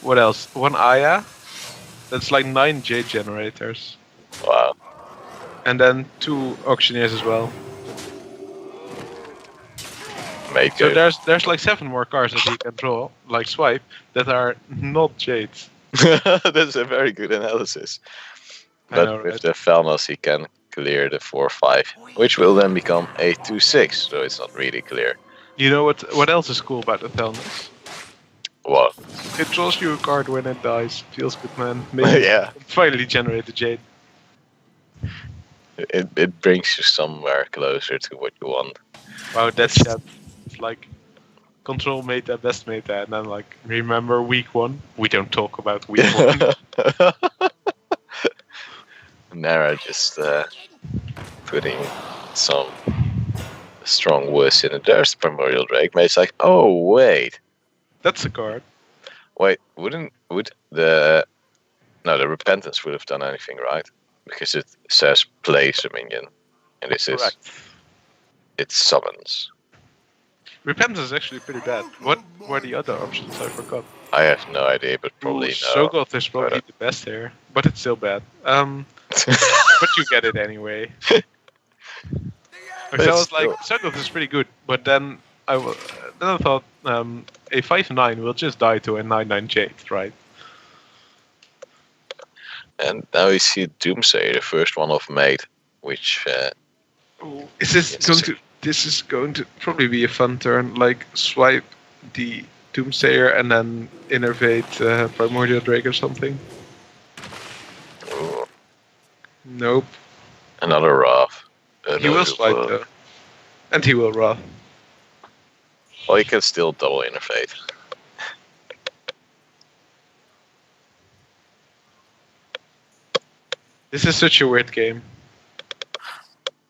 What else? 1 Aya. That's like 9 Jade Generators, Wow. and then 2 Auctioneers as well. Made So good. there's like 7 more cards that he can draw, like swipe, that are not Jades. That's a very good analysis. I But know, with right? the Felnos, he can clear the 4-5, which will then become a 2-6. So it's not really clear. You know what else is cool about the Thelmus? What? It draws you a card when it dies. Feels good, man. Maybe Yeah. finally generate the Jade. It brings you somewhere closer to what you want. Wow, that chat. It's like control meta, best meta, and then like remember week 1? We don't talk about week 1. Nara just putting some strong words in it. There's the Primordial Drake. Mate's like, oh wait, That's a card. would the Repentance would have done anything, right? Because it says place a minion, and this is Correct. it summons. Repentance is actually pretty bad. What were the other options? I forgot. I have no idea, but probably no. Sogoth is probably the best here, but it's still bad. But you get it anyway. So I But was like, still. Sogoth is pretty good, but then I thought a 5/9 will just die to a 9/9 Jade, right? And now we see Doomsayer, the first one of maDe, which Is this Yes. going to? This is going to probably be a fun turn. Like swipe the Doomsayer and then innervate Primordial Drake or something. ooh, Nope. another Wrath. He will swipe though, and he will Wrath. Well, you can still double innervate. This is such a weird game.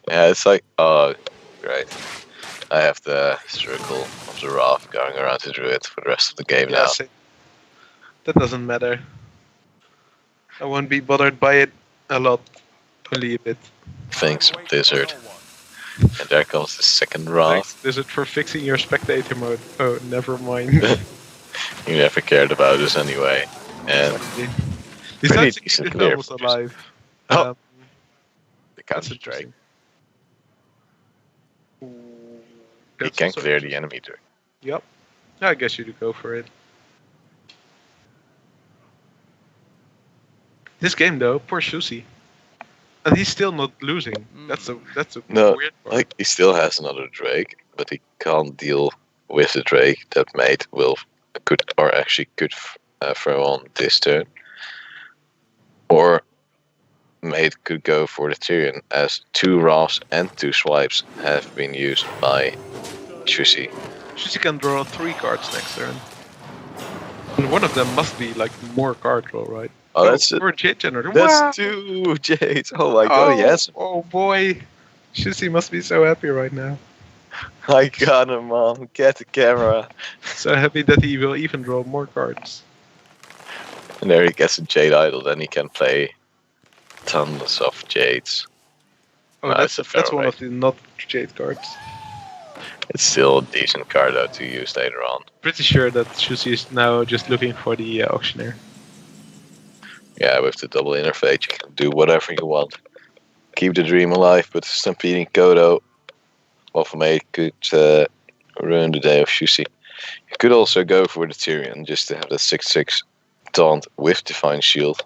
Yeah, it's like, oh, great. I have the circle of the Wrath going around the Druid for the rest of the game now. Yes. That doesn't matter. I won't be bothered by it a lot. Only a bit. Thanks, Blizzard. And there comes the second Wrath. Thanks, Is it for fixing your spectator mode? Oh, never mind. You never cared about us anyway. And Besides, to keep decent the clear Thermos for alive. Oh. the That's counter Drake. interesting. He That's can also clear the interesting. enemy Drake. Yep. I guess you'd go for it. This game though, poor Shusi. And he's still not losing. That's a No, weird part. like he still has another Drake, but he can't deal with the Drake that maDe could throw on this turn. Or maDe could go for the Tyrion, as 2 Wraths and 2 swipes have been used by Shusi. Shusi can draw 3 cards next turn. And one of them must be like more card draw, right? Oh, that's it. Or Jade Generator. That's Wow! 2 Jades. Oh my god, yes. Oh boy. Shusi must be so happy right now. I got him, Mom. Get the camera. So happy that he will even draw more cards. And there he gets a Jade Idol, then he can play tons of Jades. Oh, No, that's it's a one fair of the not Jade cards. It's still a decent card though to use later on. Pretty sure that Shusi is now just looking for the auctioneer. Yeah, with the double interface, you can do whatever you want. Keep the dream alive, but stampeding Kodo of maDe could ruin the day of Shusi. You could also go for the Tyrion just to have the 6/6 taunt with Divine Shield.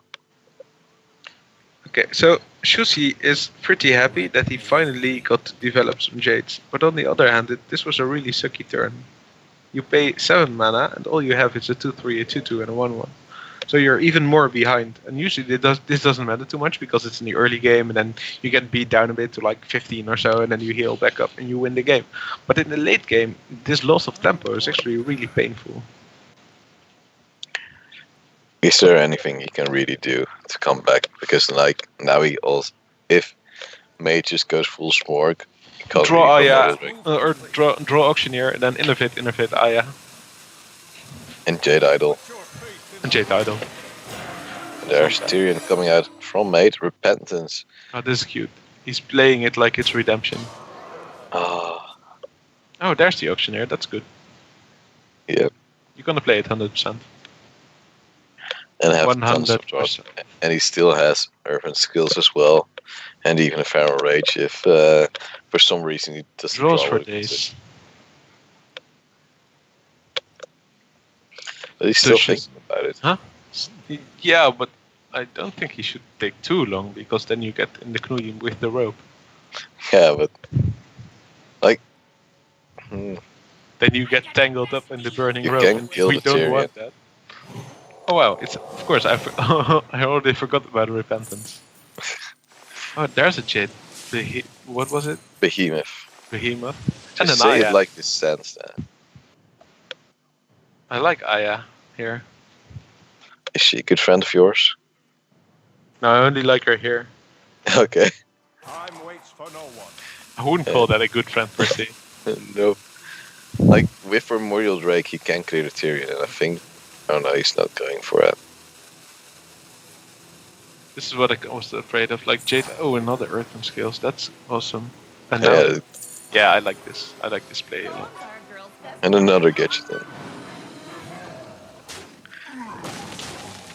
Okay, so Shusi is pretty happy that he finally got to develop some Jades. But on the other hand, this was a really sucky turn. You pay 7 mana and all you have is a 2/3, a 2/2 and a 1/1. So you're even more behind. And usually this doesn't matter too much because it's in the early game and then you get beat down a bit to like 15 or so and then you heal back up and you win the game. But in the late game, this loss of tempo is actually really painful. Is there anything he can really do to come back? Because like now he also, if maDe just goes full smorg, he can't Draw really Aya, promote it. or draw Auctioneer and then innovate Aya. And Jade Idol. And Jade Idol. There's Tyrion coming out from maDe. Repentance. Oh, this is cute. He's playing it like it's Redemption. Ah, Oh, there's the Auctioneer. That's good. yeah. You're gonna play it 100%. And have tons of draws. 100%. And he still has urban skills as well. And even a Feral Rage if for some reason he doesn't Draws draw for what he wants. days. But he's So still she's- thinking about it. Huh? Yeah, but I don't think he should take too long because then you get in the knoeien with the rope. Yeah, but like Then you get tangled up in the burning You rope, can and kill we the don't Tyrion. want that. Oh wow! It's of course I already forgot about Repentance. Oh, there's a Jade. What was it? Behemoth. Behemoth. Just And an say Aya. it like this sense then. I like Aya here. Is she a good friend of yours? No, I only like her here. Okay. Time waits for no one. I wouldn't call that a good friend per se. No. Like with Primordial Drake he can clear the Tyrion and I think oh no he's not going for it. This is what I was afraid of. Like Jade. Oh, another Earthen Scales. That's awesome. And now, Yeah, I like this. I like this play a lot. and another gadget then.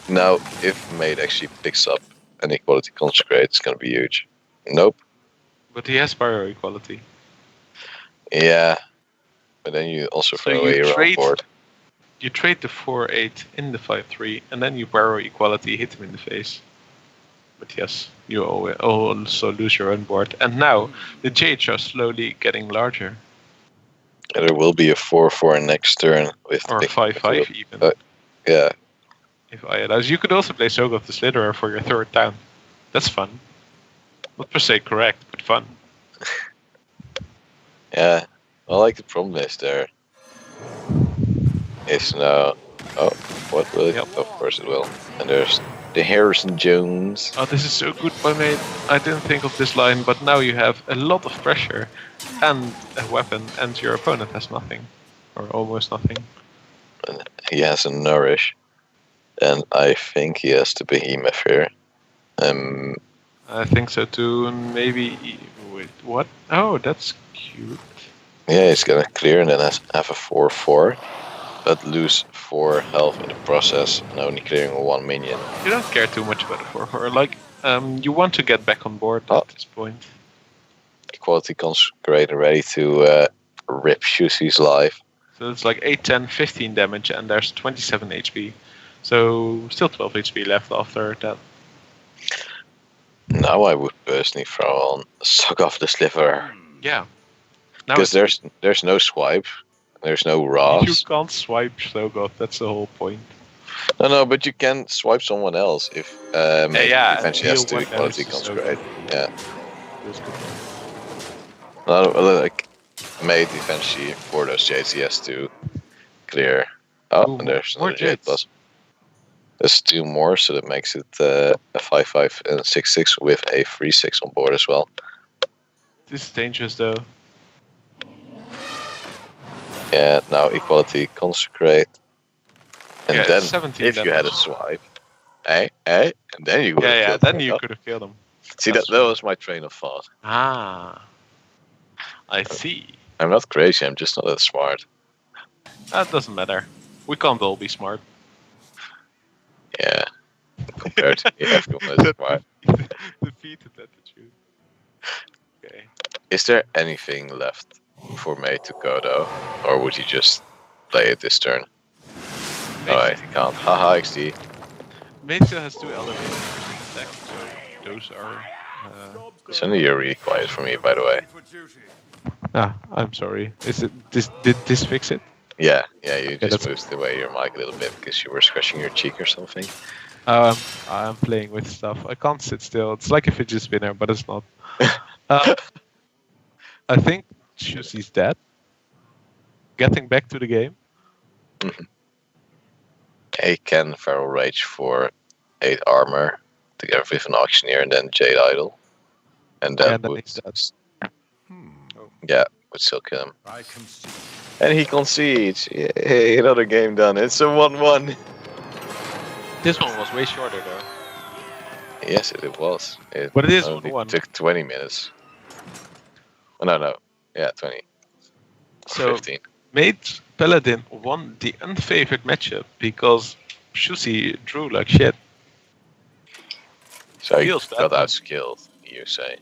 Now if maDe actually picks up an equality consecrate it's gonna be huge. Nope. But he has Pyro Equality. Yeah. But then you also So throw you away your own trade- board. You trade the 4-8 in the 5-3, and then you Pyro Equality, hit him in the face. But yes, you also lose your own board. And now, the Jades are slowly getting larger. And there will be a 4/4 next turn with Or big 5-5 even. yeah. If I allows. You could also play Sogoth the Slitherer for your third town. That's fun. Not per se correct, but fun. Yeah. I like the problem is there is now oh what will it? Yep. Of course it will. And there's the Harrison Jones. Oh, this is so good by maDe. I didn't think of this line, but now you have a lot of pressure and a weapon, and your opponent has nothing. Or almost nothing. He has a Nourish. And I think he has the Behemoth here. I think so too. And maybe. Wait, what? Oh, that's cute. Yeah, he's gonna clear and then have a 4/4. But lose 4 health in the process and only clearing 1 minion. You don't care too much about the 4-4. Like, you want to get back on board Oh. at this point. Equality consecrate ready to rip Sjoesie's life. So it's like 8, 10, 15 damage, and there's 27 HP. So still 12 HP left after that. Now I would personally throw on Suck Off the Sliver. Yeah. Now Because there's no swipe, there's no you Ross. can't swipe Sogoth. That's the whole point. No, but you can swipe someone else if yeah, eventually has deal to one equality damage to consecrate. Yeah. That's good. No, like maDe eventually for those Jades he has to clear. Oh, Ooh, and there's more another Jade Jades. plus. There's 2 more, so that makes it a 5/5 and 6/6 with a 3/6 on board as well. This is dangerous though. Yeah, now equality consecrate. And Yeah, then it's 17 if you had a damage. swipe, and then you would have Yeah, killed then him. you Oh, could have killed him. see that's that was my train of thought. Ah. I see. I'm not crazy, I'm just not that smart. That doesn't matter. We can't all be smart. Yeah. Compared to me, everyone is smart. Defeated attitude. Okay. Is there anything left for maDe to go though? Or would you just play it this turn? Alright, he can't. Haha, XD. Mate still has 2 elevators in the deck, so those are. Suddenly you're really quiet for me, by the way. I'm sorry. Did this fix it? Yeah, you just that's- moved away your mic a little bit because you were scratching your cheek or something. I'm playing with stuff. I can't sit still. It's like a fidget spinner, but it's not. I think Sjoesie's dead. Getting back to the game. He can Feral Rage for 8 armor together with an Auctioneer and then Jade Idol. And that then would, he's dead. would still kill him. I concede. And he concedes. Yay, another game done. It's a 1-1. This one was way shorter though. Yes, it was. It But it is only 1-1. took 20 minutes. Oh, no. Yeah, 20. So 15. maDe Paladin won the unfavored matchup because sjoesie drew like shit. So he Feels bad, got man. outskilled, you say.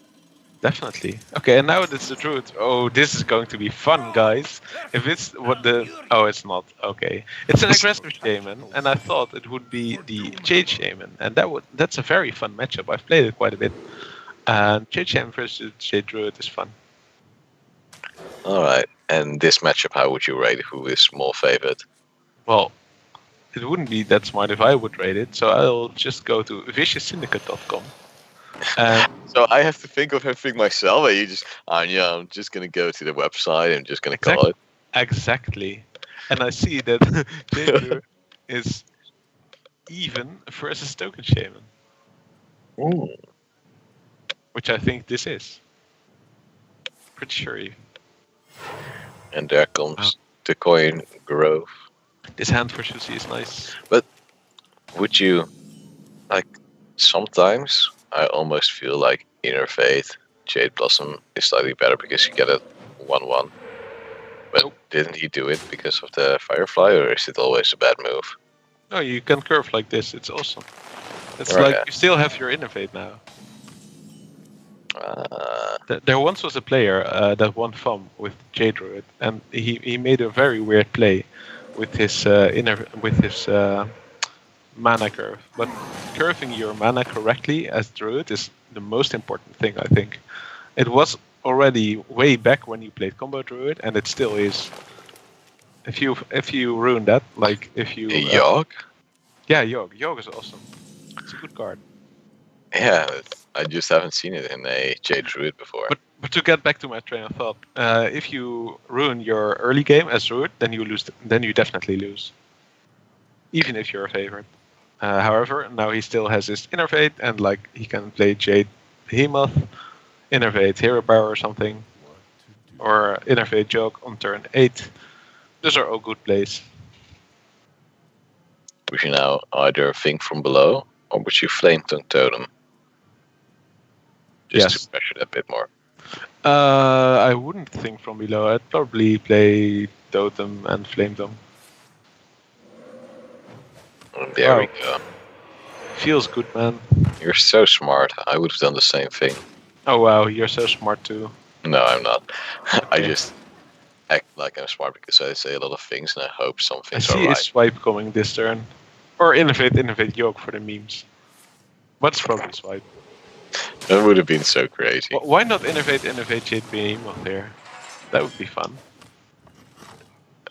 Definitely. Okay, and now it's the truth. Oh, this is going to be fun, guys. If it's what the... Oh, it's not. Okay. It's an aggressive shaman, and I thought it would be the Jade Shaman, and that's a very fun matchup. I've played it quite a bit. And Jade Shaman versus Jade Druid is fun. Alright, and this matchup, how would you rate who is more favored? Well, it wouldn't be that smart if I would rate it, so I'll just go to vicioussyndicate.com. And So I have to think of everything myself, and you just, I'm just gonna go to the website and just gonna call it. exactly. And I see that Jade Druid is even versus Token Shaman, Ooh. which I think this is. Pretty sure even. And there comes the coin grove. This hand for sjoesie is nice. Would you, like, sometimes I almost feel like Inner Faith, Jade Blossom is slightly better because you get a 1-1. But Nope. didn't he do it because of the Firefly, or is it always a bad move? No, you can curve like this. It's awesome. It's Right, like yeah. you still have your Innovate now. Uh, There once was a player that won FOM with Jade Druid, and he made a very weird play with his mana curve. But curving your mana correctly as Druid is the most important thing, I think. It was already way back when you played Combo Druid, and it still is. If you ruin that, like if you Yogg? yeah, Yogg is awesome. It's a good card. Yeah, I just haven't seen it in a Jade Druid before. But to get back to my train of thought, if you ruin your early game as Druid, then you lose. Then you definitely lose, even if you're a favorite. However, now he still has his Innervate, and like he can play Jade Behemoth, Innervate Hero Power or something, or Innervate Joke on turn 8. Those are all good plays. Would you now either think from below, or would you Flame Tongue Totem? Just Yes. to pressure that a bit more. I wouldn't think from below. I'd probably play Totem and Flame Tongue. And there we go. Feels good, man. You're so smart. I would have done the same thing. Oh wow, you're so smart too. No, I'm not. I Okay. just act like I'm smart because I say a lot of things and I hope some I things see are a right. swipe coming this turn. Or innovate Yoke for the memes. What's probably swipe? That would have been so crazy. Why not innovate Jade Behemoth there? That would be fun.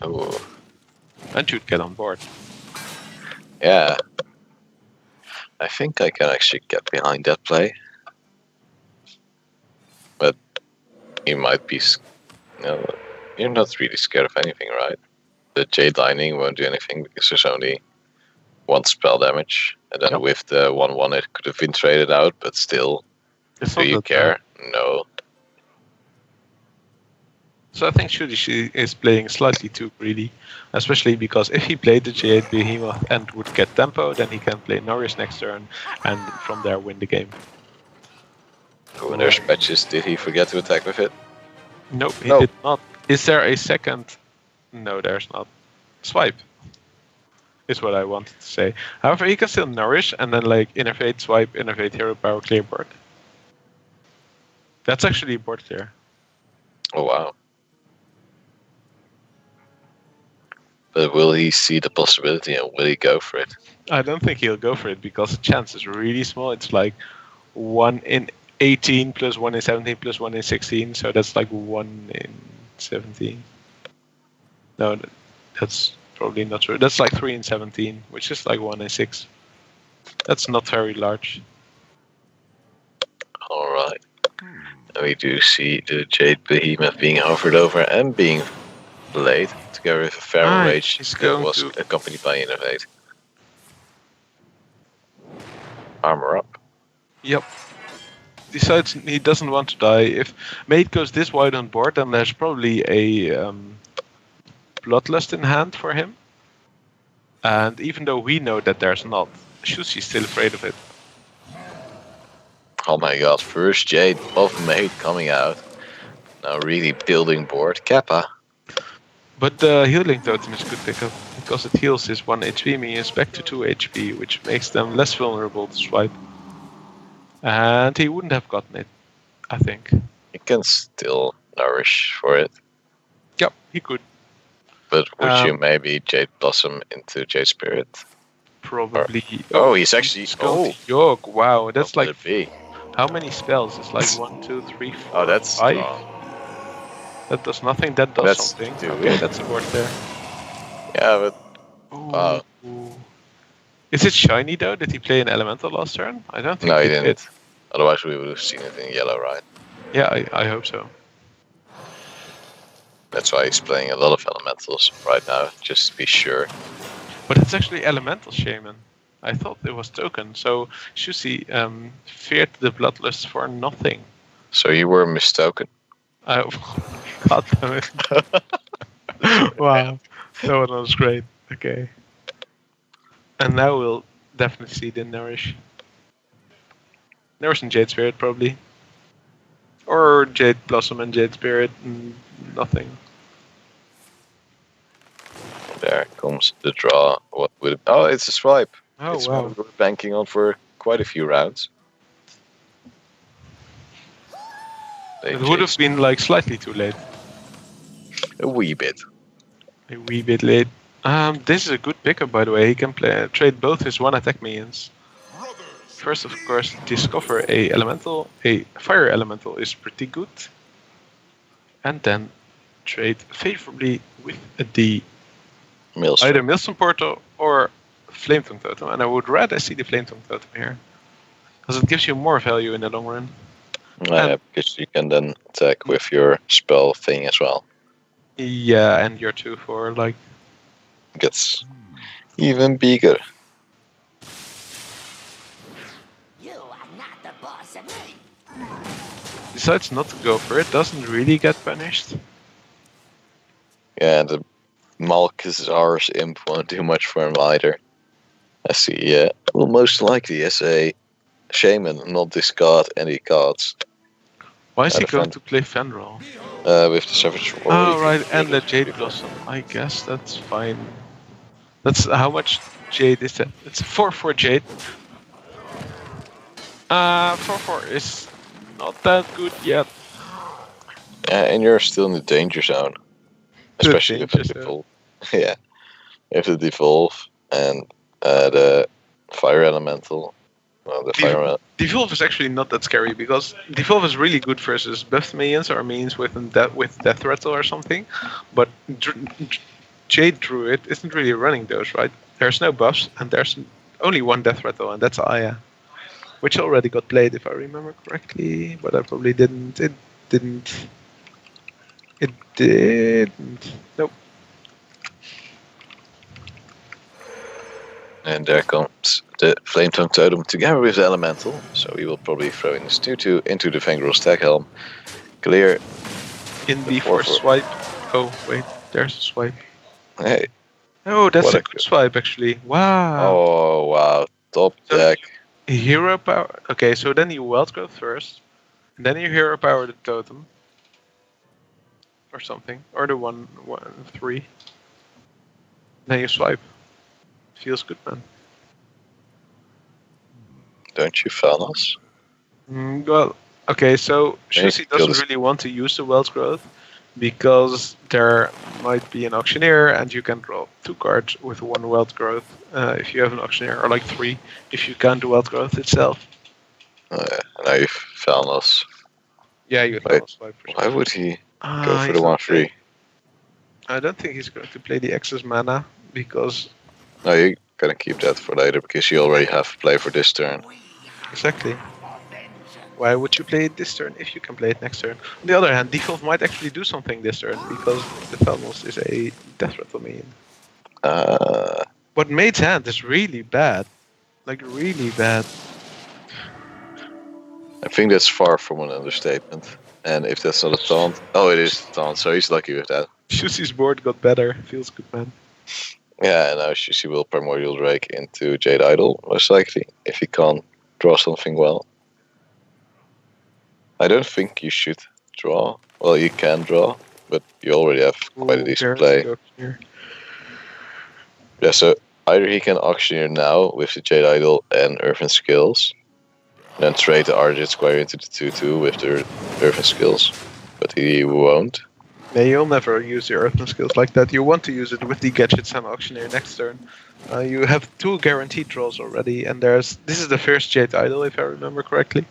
Oh, And you'd get on board. yeah. I think I can actually get behind that play. But you might be... No, you're not really scared of anything, right? The Jade Lightning won't do anything because there's only one spell damage. And then Yep. with the 1-1 it could have been traded out, but still, It's do not you that care? bad. No. So I think sjoesie is playing slightly too greedy. Especially because if he played the Jade Behemoth and would get tempo, then he can play Nourish next turn and from there win the game. When there's patches, did he forget to attack with it? Nope, he No. did not. Is there a second? No, there's not. Swipe is what I wanted to say. However, he can still Nourish and then like Innovate, Swipe, Innovate, Hero Power, clear board. That's actually board clear. Oh wow. But will he see the possibility and will he go for it? I don't think he'll go for it because the chance is really small. It's like 1 in 18 plus 1 in 17 plus 1 in 16. So that's like 1 in 17. No, that's probably not true. That's like 3 in 17, which is like 1 in 6. That's not very large. Alright. And we do see the Jade Behemoth being hovered over and being played together with a Feral Ah, Rage he's that going was to- accompanied by Innovate. Armor up. Yep. Decides he doesn't want to die. If maDe goes this wide on board, then there's probably a Bloodlust in hand for him. And even though we know that there's not, Sjoesie's still afraid of it. Oh my god, first Jade of maDe coming out. Now really building board. Kappa. But the healing totem is a good pickup because it heals his 1 HP minions back to 2 HP, which makes them less vulnerable to swipe. And he wouldn't have gotten it, I think. You can still nourish for it. Yep, he could. But would you maybe Jade Blossom into Jade Spirit? Probably. Oh, he's actually... Oh, York, wow, that's what like... would it be? How many spells? It's like 1, 2, 3, 4, Oh, that's 5. strong. That does nothing, that does That's something. two. Okay, that's a word there. Yeah, but... Ooh. Wow. Is it shiny though? Did he play an elemental last turn? I don't think No, he did. didn't. Otherwise we would have seen it in yellow, right? Yeah, I hope so. That's why he's playing a lot of elementals right now, just to be sure. But it's actually elemental shaman. I thought it was token. So Sjoesie feared the bloodlust for nothing. So you were mistoken. God damn it. Wow. That one was great. Okay. And now we'll definitely see the Nourish. Nourish and Jade Spirit probably. Or Jade Blossom and Jade Spirit and nothing. There comes the draw. What would it... Oh, it's a swipe. Oh It's wow. what we're banking on for quite a few rounds. It would have been like slightly too late. a wee bit. A wee bit late. This is a good pickup by the way. He can trade both his 1 attack minions. First, of course, discover a elemental. A fire elemental is pretty good. And then trade favorably with the Maelstrom. either Maelstrom Portal or Flame Tongue Totem. And I would rather see the Flame Tongue Totem here. Because it gives you more value in the long run. Yeah, because you can then attack with your spell thing as well. Yeah, and your 2 for like... Gets even bigger. Decides not to go for it, doesn't really get punished. Yeah, the Malchus imp won't do much for him either. I see, yeah. Will most likely as a shaman not discard any cards. Why is he the going Fen- to play Fenril? With the Savage Roar. Oh, right, and the Jade Blossom. I guess that's fine. That's how much Jade is that? It's 4/4 Jade. 4/4 is not that good yet. Yeah, and you're still in the danger zone. Especially if danger the devolve. Yeah. If the devolve and the fire elemental. Well, the fire Devolve is actually not that scary because Devolve is really good versus buffed minions or minions with Death Rattle or something. But Jade Druid isn't really running those, right? There's no buffs and there's only 1 Death Rattle and that's Aya. Which already got played if I remember correctly, but I probably didn't. It didn't. Nope. And there comes the Flame Tongue Totem together with the Elemental. So we will probably throw in this 2/2 into the Fangirl Stack Helm. Clear. In before 4/4. swipe. Oh, wait. There's a swipe. Hey. Oh, that's What a a good swipe, actually. Wow. Oh, wow. Top So deck. Hero power. Okay, so then you Wild Growth first. And then you Hero power the totem. Or something. Or the 1/3. Then you swipe. Feels good, man. Don't you fail us? Well, okay, so Maybe Sjoesie doesn't really want to use the Wealth Growth because there might be an Auctioneer and you can draw 2 cards with 1 Wealth Growth if you have an Auctioneer, or like 3 if you can't do Wealth Growth itself. Now you found us. Yeah, you Wait, can swipe for Why would he go for he's the not 1/3? playing- I don't think he's going to play the excess mana because No, you're gonna keep that for later because you already have play for this turn. exactly. Why would you play it this turn if you can play it next turn? On the other hand, Default might actually do something this turn because the Thanos is a Death Rattle minion. But made's hand is really bad. Like, really bad. I think that's far from an understatement. And if that's not a taunt, oh, it is a taunt, so he's lucky with that. Sjoesie's board got better. Feels good, man. Yeah, now sjoesie will Primordial Drake into Jade Idol, most likely, if he can't draw something well. I don't think you should draw. Well, you can draw, but you already have quite a decent play. Yeah, so either he can Auctioneer now with the Jade Idol and Earthen Skills, and then trade the Argent Squire into the 2/2 with the Earthen Skills, but he won't. Yeah, you'll never use your Earthen skills like that. You want to use it with the Gadgets and Auctioneer next turn. You have 2 guaranteed draws already, and this is the first Jade Idol, if I remember correctly.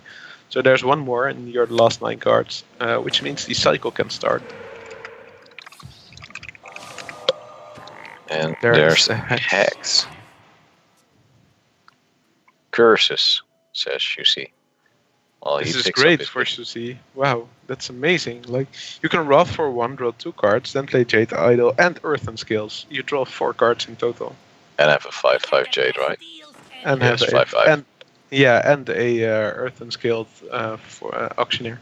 So there's one more in your last 9 cards, which means the cycle can start. And there's a Hex. Curses, says sjoesie. Well, this is great for sjoesie. Wow, that's amazing. Like, you can Wrath for 1, draw 2 cards, then play Jade Idol and Earthen Skills. You draw 4 cards in total. And have a 5/5 Jade, right? And have 5/5. And a Earthen Skilled for Auctioneer.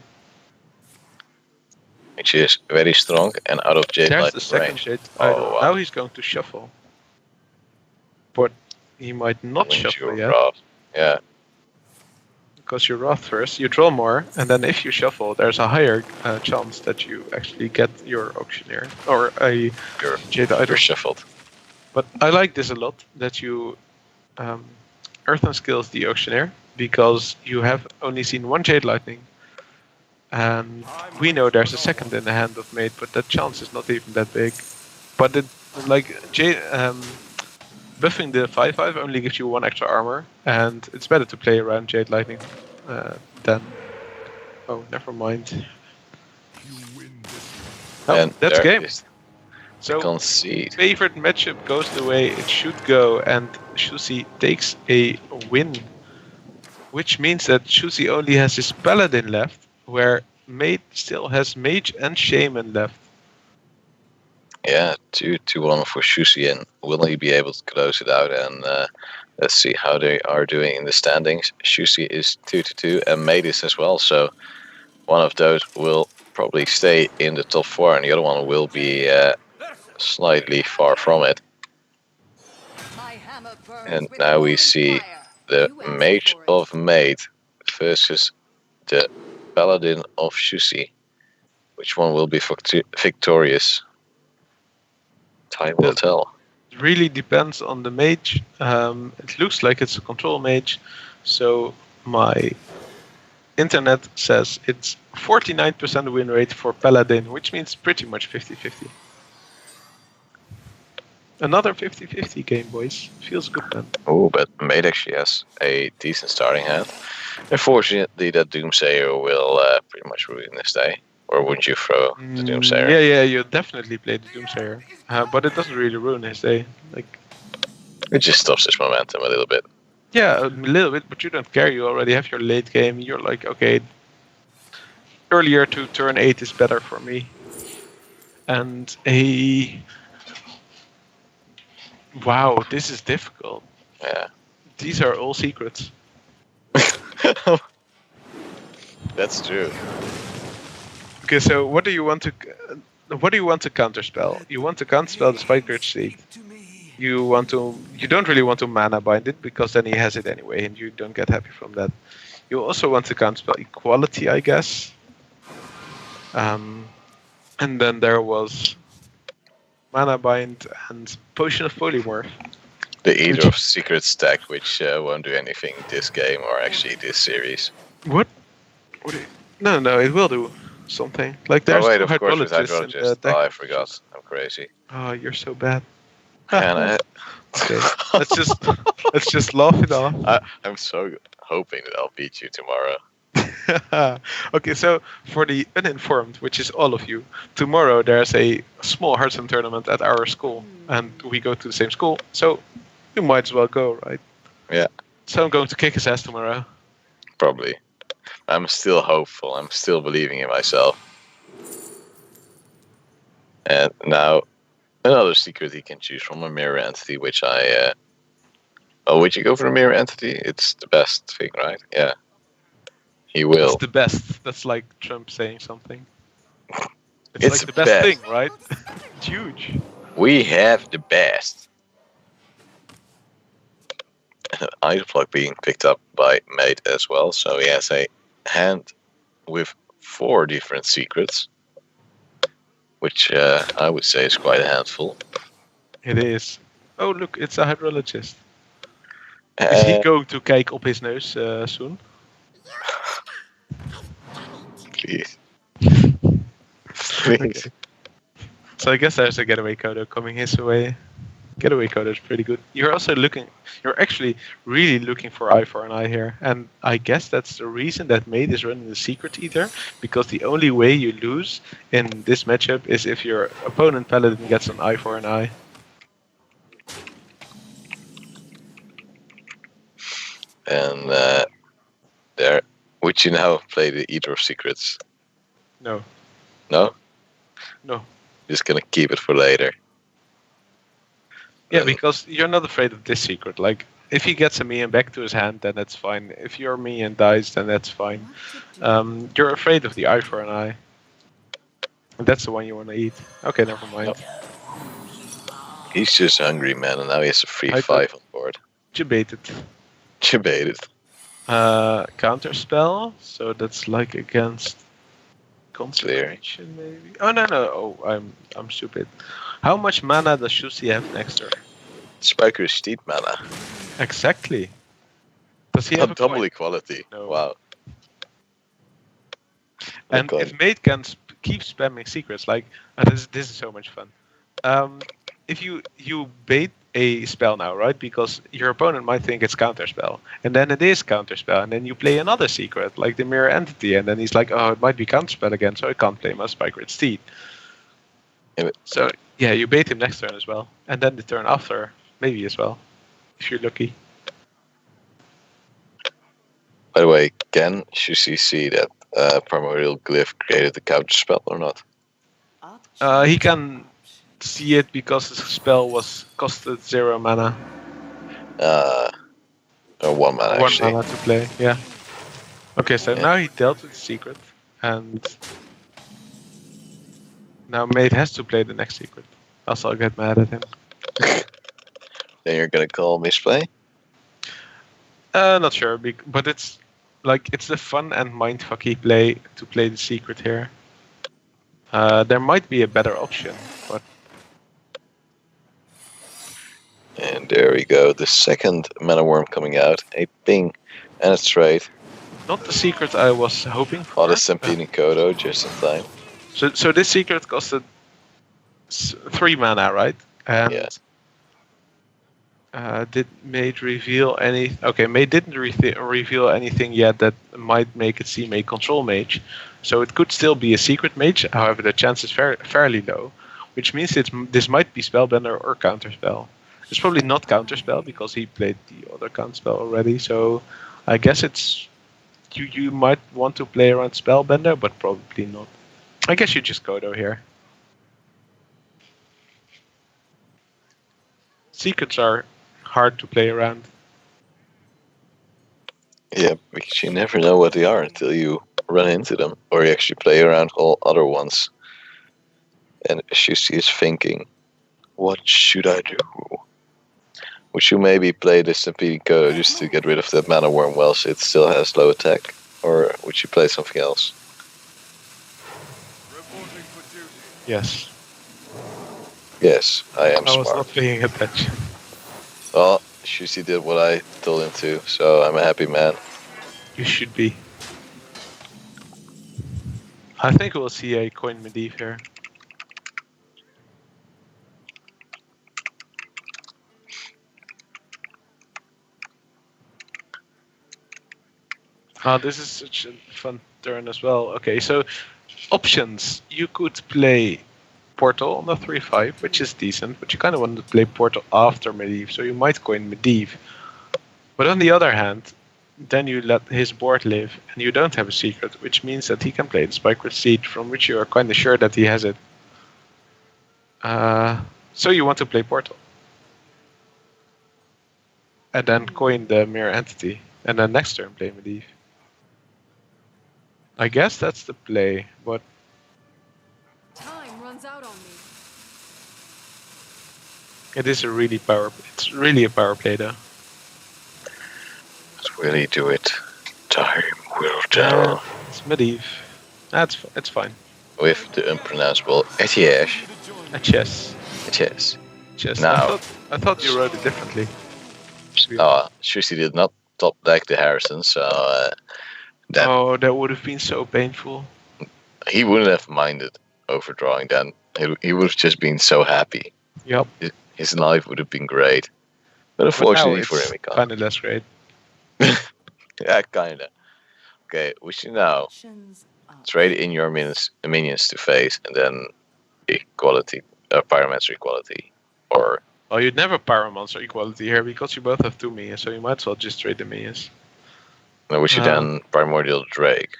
Which is very strong and out of Jade There's Light the second range. Jade Oh, Idol. wow. Now he's going to shuffle. But he might not Wouldn't shuffle you yet. Wrath? Yeah. Because you Wrath first, you draw more, and then if you shuffle, there's a higher chance that you actually get your Auctioneer or a Jade Idol. You're shuffled. But I like this a lot, that you Earthen Skills the Auctioneer, because you have only seen 1 Jade Lightning. And we know there's a second in the hand of maDe, but that chance is not even that big. But buffing the 5/5 only gives you 1 extra armor, and it's better to play around Jade Lightning than. Oh, never mind. Oh, And that's there game. is So concede. favorite matchup goes the way it should go, and sjoesie takes a win, which means that sjoesie only has his Paladin left, where maDe still has Mage and Shaman left. Yeah, 2-1 for sjoesie, and will he be able to close it out? And let's see how they are doing in the standings. sjoesie is 2-2, and maDe is as well. So one of those will probably stay in the top 4, and the other one will be slightly far from it. And now we see the Mage of maDe versus the Paladin of sjoesie. Which one will be victorious? Time will tell. It really depends on the mage. It looks like it's a control mage, so my internet says it's 49% win rate for Paladin, which means pretty much 50-50. Another 50-50 game, boys. Feels good, man. Oh, but maDe actually has a decent starting hand. Unfortunately, that Doomsayer will pretty much ruin this day. Or wouldn't you throw the Doomsayer? Yeah, you definitely play the Doomsayer. But it doesn't really ruin his day. Like, it just stops his momentum a little bit. Yeah, a little bit, but you don't care. You already have your late game. You're like, okay, earlier to turn 8 is better for me. And wow, this is difficult. Yeah. These are all secrets. That's true. Okay, so what do you want to counterspell? You want to counterspell the Spike Grid Seed. You don't really want to mana bind it, because then he has it anyway, and you don't get happy from that. You also want to counterspell Equality, I guess. And then there was mana bind and Potion of Polymorph. The Eater of Secret stack, which won't do anything this game or actually this series. What? No, it will do something. Like there's wait, of course, with Hydrologist in the Hydrologist. deck. Oh, I forgot. I'm crazy. Oh, you're so bad. And Okay, let's just laugh it off. I'm so hoping that I'll beat you tomorrow. Okay, so for the uninformed, which is all of you, tomorrow there's a small Hearthstone tournament at our school, and we go to the same school, so you might as well go, right? Yeah. So I'm going to kick his ass tomorrow. Probably. I'm still hopeful. I'm still believing in myself. And now, another secret he can choose from, a mirror entity, which I... would you go for a mirror entity? It's the best thing, right? Yeah. He will. It's the best. That's like Trump saying something. It's It's like the the best best. thing, right? It's huge. We have the best. idle block being picked up by maDe as well. So he has a hand with 4 different secrets, which I would say is quite a handful. It is. Oh look, it's a hydrologist. Is he going to kijk op his nose soon? Please. Okay. So I guess there's a getaway coder coming his way. Getaway coder is pretty good. You're actually really looking for eye for an eye here. And I guess that's the reason that maDe is running the secret eater, because the only way you lose in this matchup is if your opponent paladin gets an eye for an eye. And there, would you now play the Eater of Secrets? No. No? No. Just gonna keep it for later. Yeah, because you're not afraid of this secret. Like, if he gets a minion back to his hand, then that's fine. If your minion dies, then that's fine. You're afraid of the eye for an eye. And that's the one you want to eat. Okay, never mind. Nope. He's just hungry, man, and now he has a free 5 on board. You baited. You baited. Counter spell, so that's like against concentration, maybe. Oh no! Oh, I'm stupid. How much mana does sjoesie have next turn? Spiker is steep mana. Exactly. Does he have a double coin? equality. No. Wow. And coin. if maDe can keep spamming secrets, like this is so much fun. If you bait a spell now, right? Because your opponent might think it's counterspell, and then it is counterspell, and then you play another secret, like the mirror entity, and then he's like, oh, it might be counterspell again, so I can't play my Spike Steed. So yeah, you bait him next turn as well, and then the turn after, maybe as well, if you're lucky. By the way, can sjoesie see that Primordial Glyph created the counterspell or not? He can see it because the spell was costed 0 mana. Or 1 mana, 1 actually. mana to play, yeah. Okay, so now he dealt with the secret, and now maDe has to play the next secret. Else I'll get mad at him. Then you're gonna call misplay? Not sure, but it's the fun and mindfucky play to play the secret here. There might be a better option, but And there we go, the second mana worm coming out, a ping and a trade. not the secret I was hoping for. Oh, the Stampeding Kodo just in time. So this secret costed 3 mana, right? And Yes. did maDe reveal any? Okay, maDe didn't reveal anything yet that might make it seem a control mage. So it could still be a secret mage. However, the chance is fairly low, which means this might be spellbender or counterspell. It's probably not counterspell because he played the other counterspell already. So I guess it's you might want to play around spellbender, but probably not. I guess you just Kodo here. Secrets are hard to play around. Yeah, because you never know what they are until you run into them, or you actually play around all other ones. And sjoesie is thinking, what should I do? Would you maybe play the Stampeding Kodo just to get rid of that mana worm whilst it still has low attack? Or would you play something else? Reporting for duty. Yes. Yes, I am I was smart. not paying attention. Well, sjoesie did what I told him to, so I'm a happy man. You should be. I think we'll see a coin maDe here. This is such a fun turn as well. Okay, so options. You could play Portal on the 3-5, which is decent, but you kind of want to play Portal after maDe, so you might coin maDe. But on the other hand, then you let his board live, and you don't have a secret, which means that he can play the Spike Seed, from which you are kind of sure that he has it. So you want to play Portal. And then coin the Mirror Entity, and then next turn play maDe. I guess that's the play, but Time runs out on me. it is a really it's really a power play though. Will he do it? Time will tell. It's maDe. It's fine. With the unpronounceable Etienne. A chess. Yes. Chess. Now. I thought you wrote it differently. Shusi did not top deck the Harrison, so that would have been so painful. he wouldn't have minded overdrawing then. He would have just been so happy. Yep. His life would have been great. But But unfortunately now for him, he it's can't. kind of less great. Yeah, kinda. Okay, we should now trade in your minions to face, and then equality, pyromancer equality, or Well, you'd never Pyromancer equality here because you both have 2 minions, so you might as well just trade the minions. we should then primordial Drake.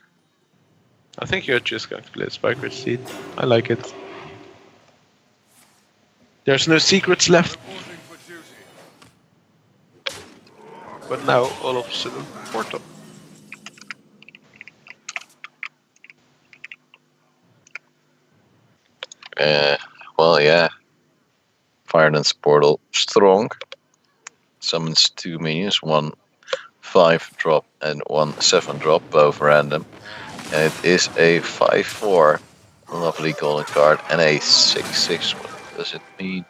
I think you're just going to play the Spike Ridge Seed. I like it. There's no secrets left. But now, all of a sudden, Portal. Well, yeah. Fire Dance Portal strong. Summons 2 minions, 1 5-drop and 1 7-drop, both random. And it is a 5/4 lovely golden card and a 6/6. What does it mean?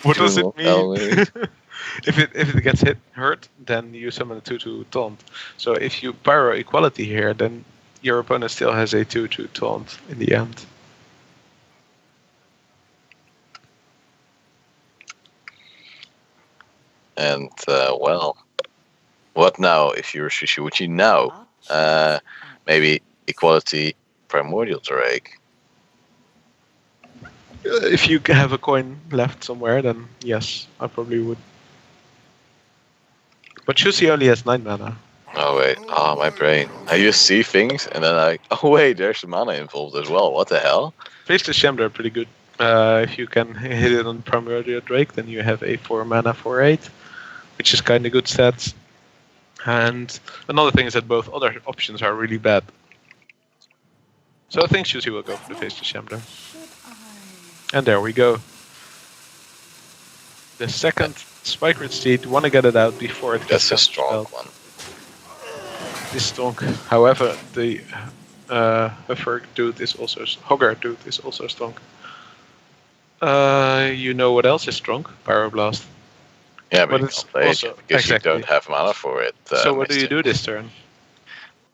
What does it mean? mean? If it gets hurt, then you summon a 2/2 taunt. So if you pyro equality here, then your opponent still has a 2/2 taunt in the end. And well, what now? If you're Shushi, would you now maybe equality primordial Drake? If you have a coin left somewhere, then yes, I probably would. But Shusi only has 9 mana. Oh wait, my brain. I just see things and then oh wait, there's mana involved as well. What the hell? Faceless Shambler are pretty good. If you can hit it on Primordial Drake, then you have a 4 mana 4/8, which is kind of good stats. And another thing is that both other options are really bad. So I think Shusi will go for the Faceless Shambler. And there we go. The second Spike Ridge Seed, want to get it out before it gets That's a strong one. This strong. However, the Huffer dude is also Hogger dude is also strong. You know what else is strong? Pyroblast. Yeah, but you it's can't play it also because exactly. you don't have mana for it. So what do you do this turn?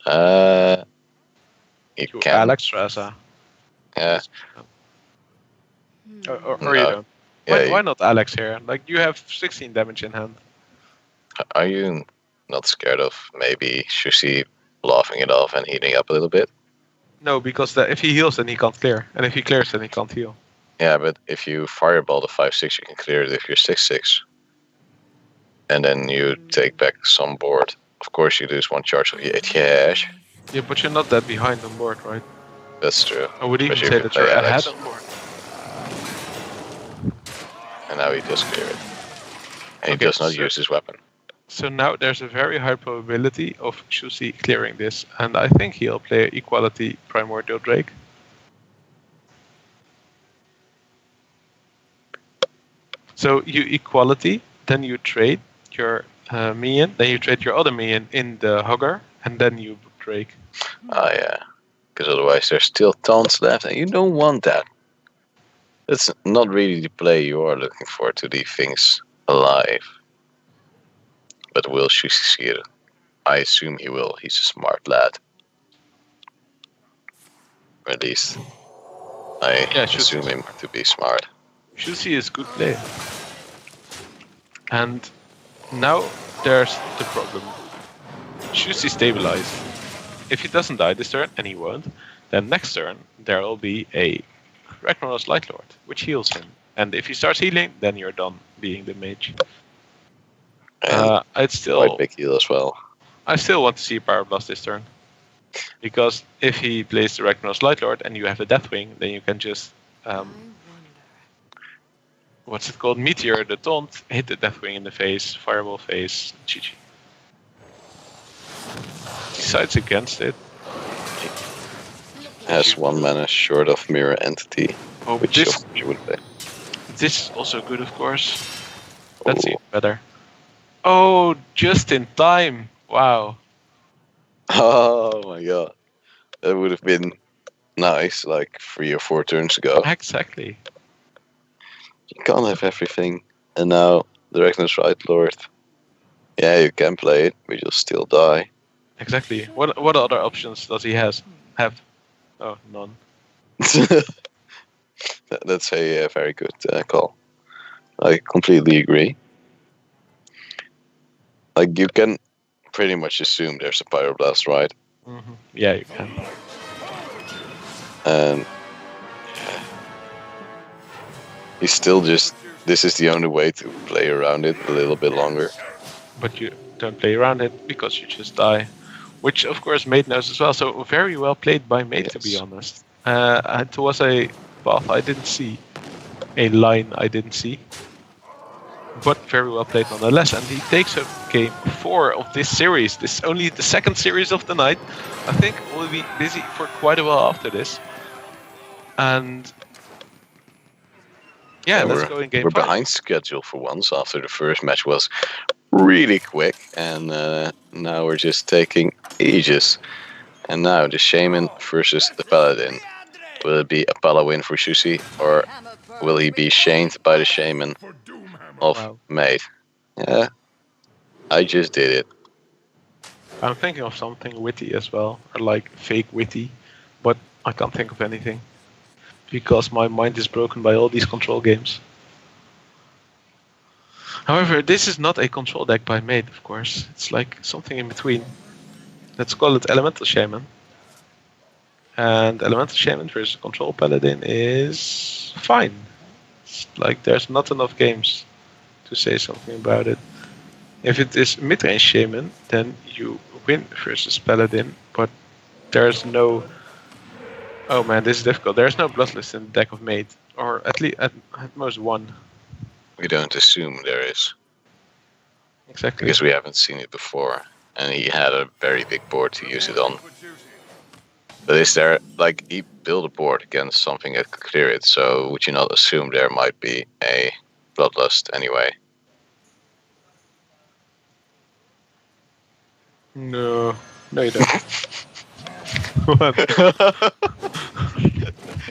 You You can. Alexstrasza. Yeah. Or No. you don't. Yeah, Why not Alex here? Like you have 16 damage in hand. Are you not scared of maybe Shushi bluffing it off and healing up a little bit? No, because if he heals, then he can't clear, and if he clears, then he can't heal. Yeah, but if you fireball the 5/6, you can clear it if you're 6/6. And then you take back some board. Of course, you lose 1 charge of your ATH. Yeah, but you're not that behind on board, right? That's true. I would even Especially say if that you you're play ahead Alex. on board. And now he does clear it. And he Okay, does not so- use his weapon. So now there's a very high probability of Shusi clearing this, and I think he'll play Equality Primordial Drake. So you Equality, then you trade your minion, then you trade your other minion in the Hugger, and then you Drake. Oh yeah. Because otherwise there's still tons left and you don't want that. That's not really the play you are looking for to leave things alive. But will Shushi see it? I assume he will. He's a smart lad. Or at least I assume him to be smart. Shusi is good play. And now there's the problem. Shusi stabilized. If he doesn't die this turn, and he won't, then next turn there will be a Ragnaros Lightlord, which heals him. And if he starts healing, then you're done being the mage. And I'd still quite big heal as well. I still want to see Pyroblast this turn. Because if he plays the Ragnaros Lightlord and you have the Deathwing, then you can just what's it called? Meteor the taunt, hit the Deathwing in the face, Fireball face, GG. Decides against it. Has 1 mana short of Mirror Entity, Oh, which this, of course you would play. this is also good, of course. That's Ooh. even better. Oh, just in time. Wow. Oh my god. That would have been nice, like 3 or 4 turns ago. Exactly. You can't have everything. And now the Ragnar's right, Lord. Yeah, you can play it, but you'll still die. Exactly. What other options does he have? Oh, none. That's a very good call. I completely agree. Like, you can pretty much assume there's a Pyroblast, right? Yeah, you can. And he's still just... This is the only way to play around it a little bit longer. But you don't play around it because you just die. Which, of course, maDe knows as well. So very well played by maDe, to be Yes. honest. It was a path I didn't see. A line I didn't see. But very well played nonetheless. And he takes up game 4 of this series. This is only the second series of the night. I think we'll be busy for quite a while after this. And yeah, let's go in game We're 5. behind schedule for once after the first match was really quick. And now we're just taking ages. And now the Shaman versus the Paladin. Will it be a Pala win for sjoesie, or will he be shamed by the Shaman of Wow. maDe? Yeah, I just did it. I'm thinking of something witty as well, or like fake witty, but I can't think of anything because my mind is broken by all these control games. However, this is not a control deck by maDe, of course. It's like something in between. Let's call it Elemental Shaman. And Elemental Shaman versus Control Paladin is fine. It's like there's not enough games to say something about it. If it is mid-range Shaman, then you win versus Paladin, but there's no... Oh man, this is difficult. There's no Bloodlust in the deck of maDe, or at least at most one. We don't assume there is, Exactly. because we haven't seen it before. And he had a very big board to use it on. But is there, like, he built a board against something that could clear it, so would you not assume there might be a Bloodlust anyway? No, you don't. What?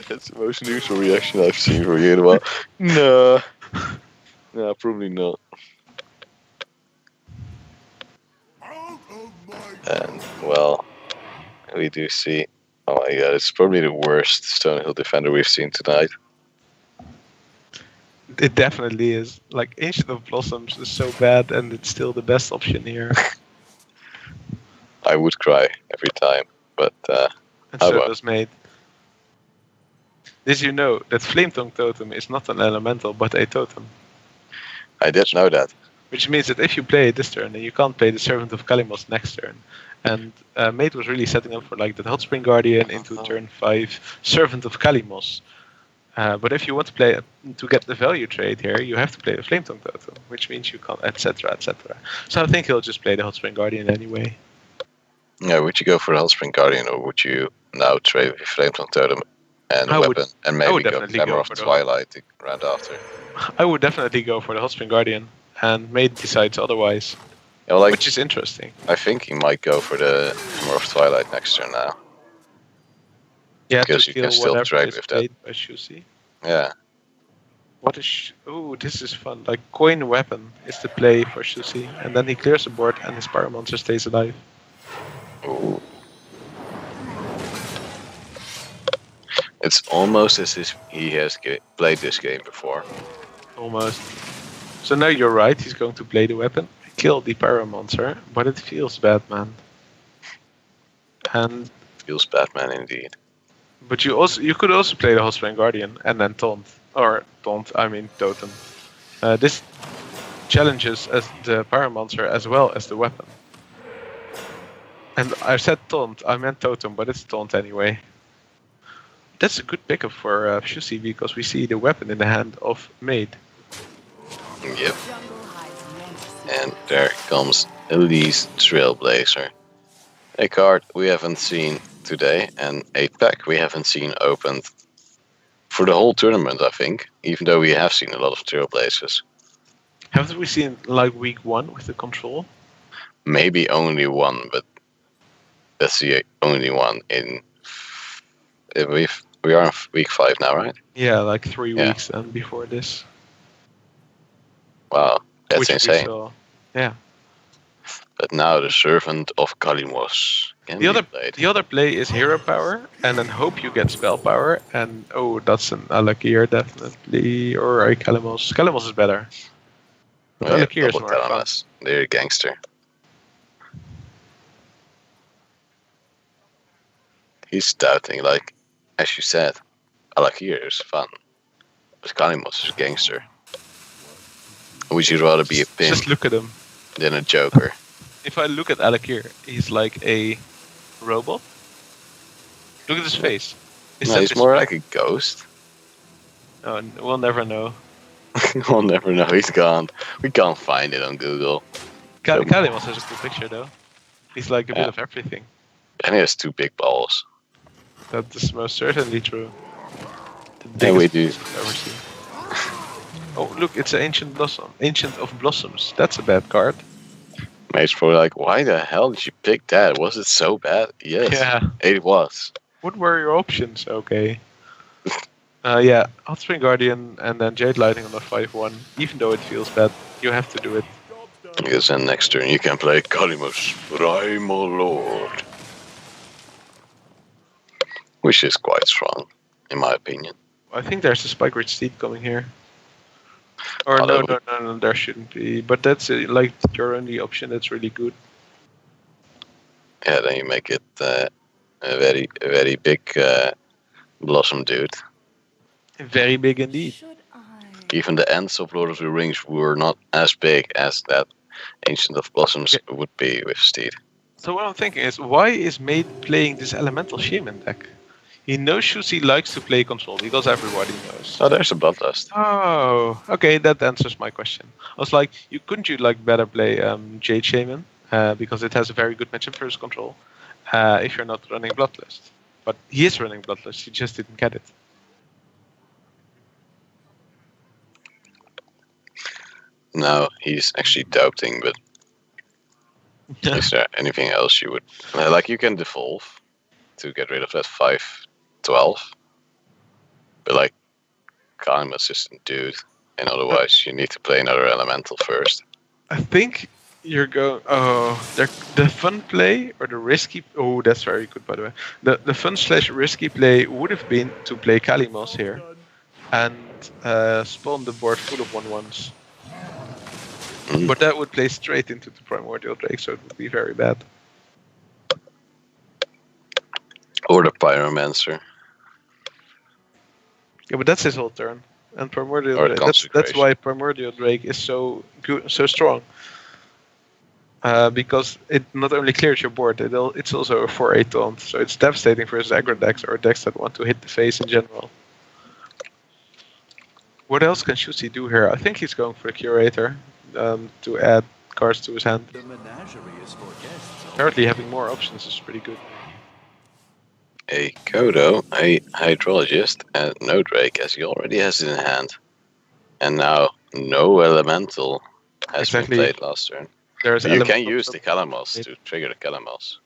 That's the most neutral reaction I've seen from you in a while. No. No, probably not. And, well, we do see... Oh my god, it's probably the worst Stonehill defender we've seen tonight. It definitely is. Like, Ancient of Blossoms is so bad, and it's still the best option here. I would cry every time, but And I so won't. does maDe. Did you know that Flametongue Totem is not an elemental, but a totem? I did know that. Which means that if you play it this turn, then you can't play the Servant of Kalimos next turn. And maDe was really setting up for like the Hot Spring Guardian into turn 5 Servant of Kalimos. But if you want to play to get the value trade here, you have to play the Flametongue Totem, which means you can't, etc., etc. So I think he'll just play the Hot Spring Guardian anyway. Yeah, would you go for the Hot Spring Guardian, or would you now trade with your Flametongue Totem and I would- weapon, and I maybe would go definitely Glamour go of for the- Twilight the round after? I would definitely go for the Hot Spring Guardian, and maDe decides otherwise, Yeah, like, which is interesting. I think he might go for the Glamour of Twilight next turn now. Yeah, Because to you can kill still whatever trade is with that. played by sjoesie. Yeah, What is... Ooh, this is fun. Like, coin weapon is the play for sjoesie, and then he clears the board and his Pyromancer stays alive. ooh. It's almost as if he has played this game before. Almost. So now you're right, he's going to play the weapon, kill the Pyromancer, but it feels bad, man. And Feels Batman indeed. but you could also play the Hot Spring Guardian and then taunt. Or taunt, I mean totem. This challenges as the Pyromancer as well as the weapon. And I said taunt, I meant totem, but it's taunt anyway. That's a good pickup for sjoesie because we see the weapon in the hand of maDe. Yep. And there comes Elise Trailblazer. A card we haven't seen today, and a pack we haven't seen opened for the whole tournament, I think, even though we have seen a lot of Trailblazers. Haven't we seen like week 1 with the control? Maybe only one, but that's the only one in. We are in week 5 now, right? Yeah, like 3 Yeah. weeks and before this. Wow, that's which we insane. saw. Yeah. But now the servant of Kalimos can The be other played. the other play is hero power, and then hope you get spell power, and that's an Alakir definitely, or a Kalimos. Kalimos is better. But Oh, yeah, Alakir is double more fun. Kalamas. They're a gangster. He's doubting, like, as you said, Alakir is fun. But Kalimos is a gangster. Would you rather be a pimp Just look at him. than a joker? If I look at Alakir, he's like a robot. Look at his face. Is No, that he's his more spell? like a ghost. Oh, we'll never know. We'll never know. He's gone. We can't find it on Google. Kalimos has a cool picture though. He's like a bit Yeah. of everything. And he has 2 big balls. That is most certainly true. Yeah, we biggest do. I've ever seen. Oh, look, it's an Ancient Blossom. Ancient of Blossoms. That's a bad card. Mate's probably like, why the hell did you pick that? Was it so bad? Yes, Yeah. it was. What were your options? Okay. Yeah, Hot Spring Guardian and then Jade Lightning on the 5-1. Even though it feels bad, you have to do it. Because then next turn you can play Kalimos Primal Lord. Which is quite strong, in my opinion. I think there's a Spike Ridge Steed coming here. Or Oh, no, that no, there shouldn't be. But that's like your only option. That's really good. Yeah, then you make it a very big Blossom dude. Very big indeed. Should I? Even the ends of Lord of the Rings were not as big as that Ancient of Blossoms would be with Steed. So what I'm thinking is, why is maDe playing this Elemental Shaman deck? He knows Shusi likes to play control, because everybody knows. Oh, there's a Bloodlust. Oh, okay, that answers my question. I was like, couldn't you like better play Jade Shaman because it has a very good matchup versus control if you're not running Bloodlust. But he is running Bloodlust, he just didn't get it. No, he's actually doubting, but is there anything else you would... like, you can devolve to get rid of that 5/12. But, like, Calm Assistant dude, and otherwise you need to play another Elemental first. I think you're going. Oh, the fun play or the risky. Oh, that's very good, by the way. The fun/risky play would have been to play Kalimos here and spawn the board full of 1/1s. Mm. But that would play straight into the Primordial Drake, so it would be very bad. Or the Pyromancer. Yeah, but that's his whole turn. And Primordial Or Drake. the That's Consecration. why Primordial Drake is so good, so strong. Because it not only clears your board, it's also a 4/8 taunt, so it's devastating versus aggro decks or decks that want to hit the face in general. What else can Shusi do here? I think he's going for the Curator to add cards to his hand. The menagerie is for guests. Apparently having more options is pretty good. A Kodo, a Hydrologist, and no Drake, as he already has it in hand. And now no Elemental has Exactly. been played last turn. There's But you can Elemental use the Kalamos It- to trigger the Kalamos.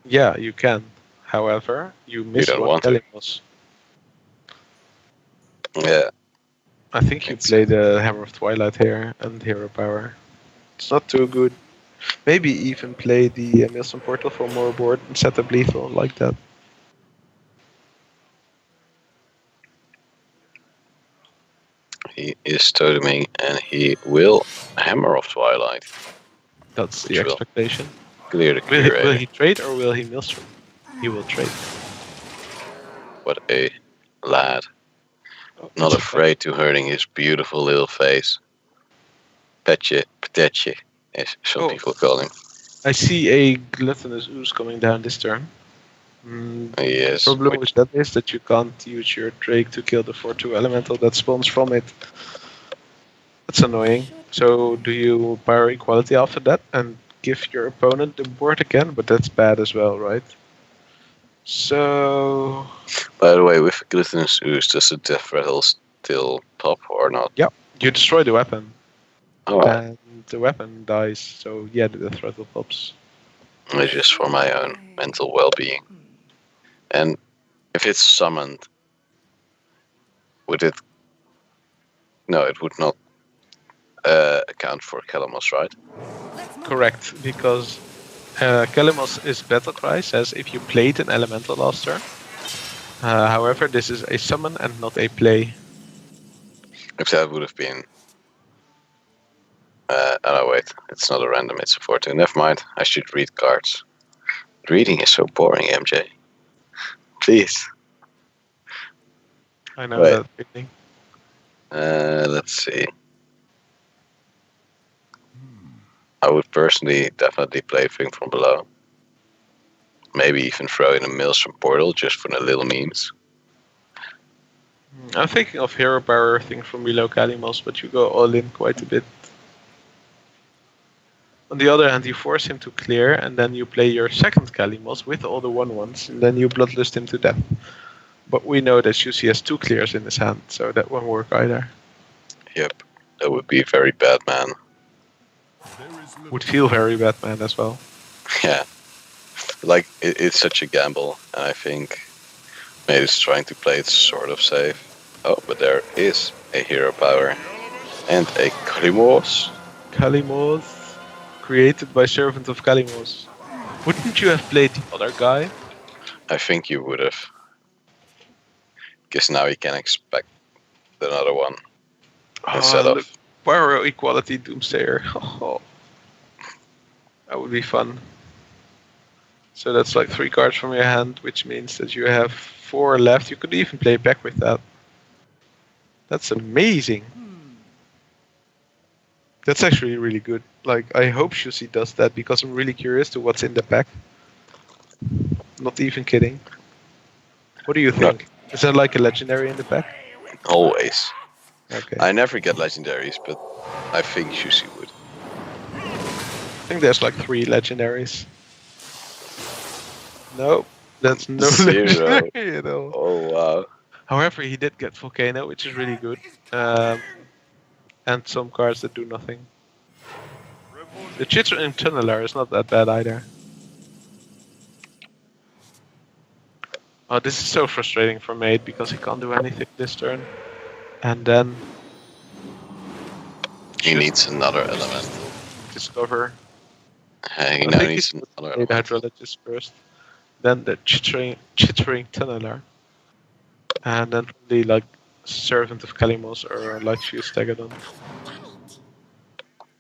Yeah, you can. However, you miss don't one want to. Kalimos. Yeah, I think you It's- play the Hammer of Twilight here and Hero Power. It's not too good. Maybe even play the Maelstrom Portal for more board and set up lethal like that. he is toteming and he will Hammer of Twilight. That's the Which will expectation. Clear the Will Curator. he trade or will he Maelstrom? He will trade. What a lad. Not afraid to hurting his beautiful little face. Petje, Petje, as some Oh. people call him. I see a Gluttonous Ooze coming down this turn. Yes. Problem which- with that is that you can't use your Drake to kill the 4/2 elemental that spawns from it. That's annoying. So do you power equality after that and give your opponent the board again? But that's bad as well, right? So By the way, with Gluttonous Ooze, does the death rattle still pop or not? you destroy the weapon. Alright. and the weapon dies. So yeah, the throttle pops. It's just for my own mental well-being. And if it's summoned, would it? No, it would not account for Kalamos, right? Correct, because Kalimos is Battle Cry, says if you played an elemental last turn. However, this is a summon and not a play. If that would have been. Oh no, wait. It's not a random, it's a 4-2. Never mind. I should read cards. Reading is so boring, MJ. Please. I know Right. that feeling. Let's see. I would personally definitely play Thing from Below. Maybe even throw in a Maelstrom Portal just for the little memes. I'm thinking of Hero Power thing from below Kalimos, but you go all in quite a bit. On the other hand, you force him to clear, and then you play your second Kalimos with all the 1/1s, and then you bloodlust him to death. But we know that Shusi has 2 clears in his hand, so that won't work either. Yep. That would be very bad, man. Would feel very Batman as well. Yeah. Like, it's such a gamble, and I think maybe it's trying to play it sort of safe. Oh, but there is a Hero Power and a Kalimos. Kalimos, created by Servant of Kalimos. Wouldn't you have played the other guy? I think you would have. Because now you can expect another one instead look, of. Power Equality Doomsayer. Oh, that would be fun. So that's like 3 cards from your hand, which means that you have 4 left. You could even play back with that. That's amazing. That's actually really good. Like, I hope Shusi does that because I'm really curious to what's in the pack. Not even kidding. What do you think? Is there like a legendary in the pack? Always. Okay. I never get legendaries, but I think Shusi would. I think there's like 3 legendaries. Nope, that's no 0. legendary at all. Oh, wow. However, he did get Volcano, which is really good. And some cards that do nothing. The Chittering Tunneler is not that bad either. Oh, this is so frustrating for maDe because he can't do anything this turn. And then He needs another element. discover. He I now think needs he's another the element. Hydrologist first. Then the Chittering Tunneler. And then the like Servant of Kalimos or like Fuse Stegadon.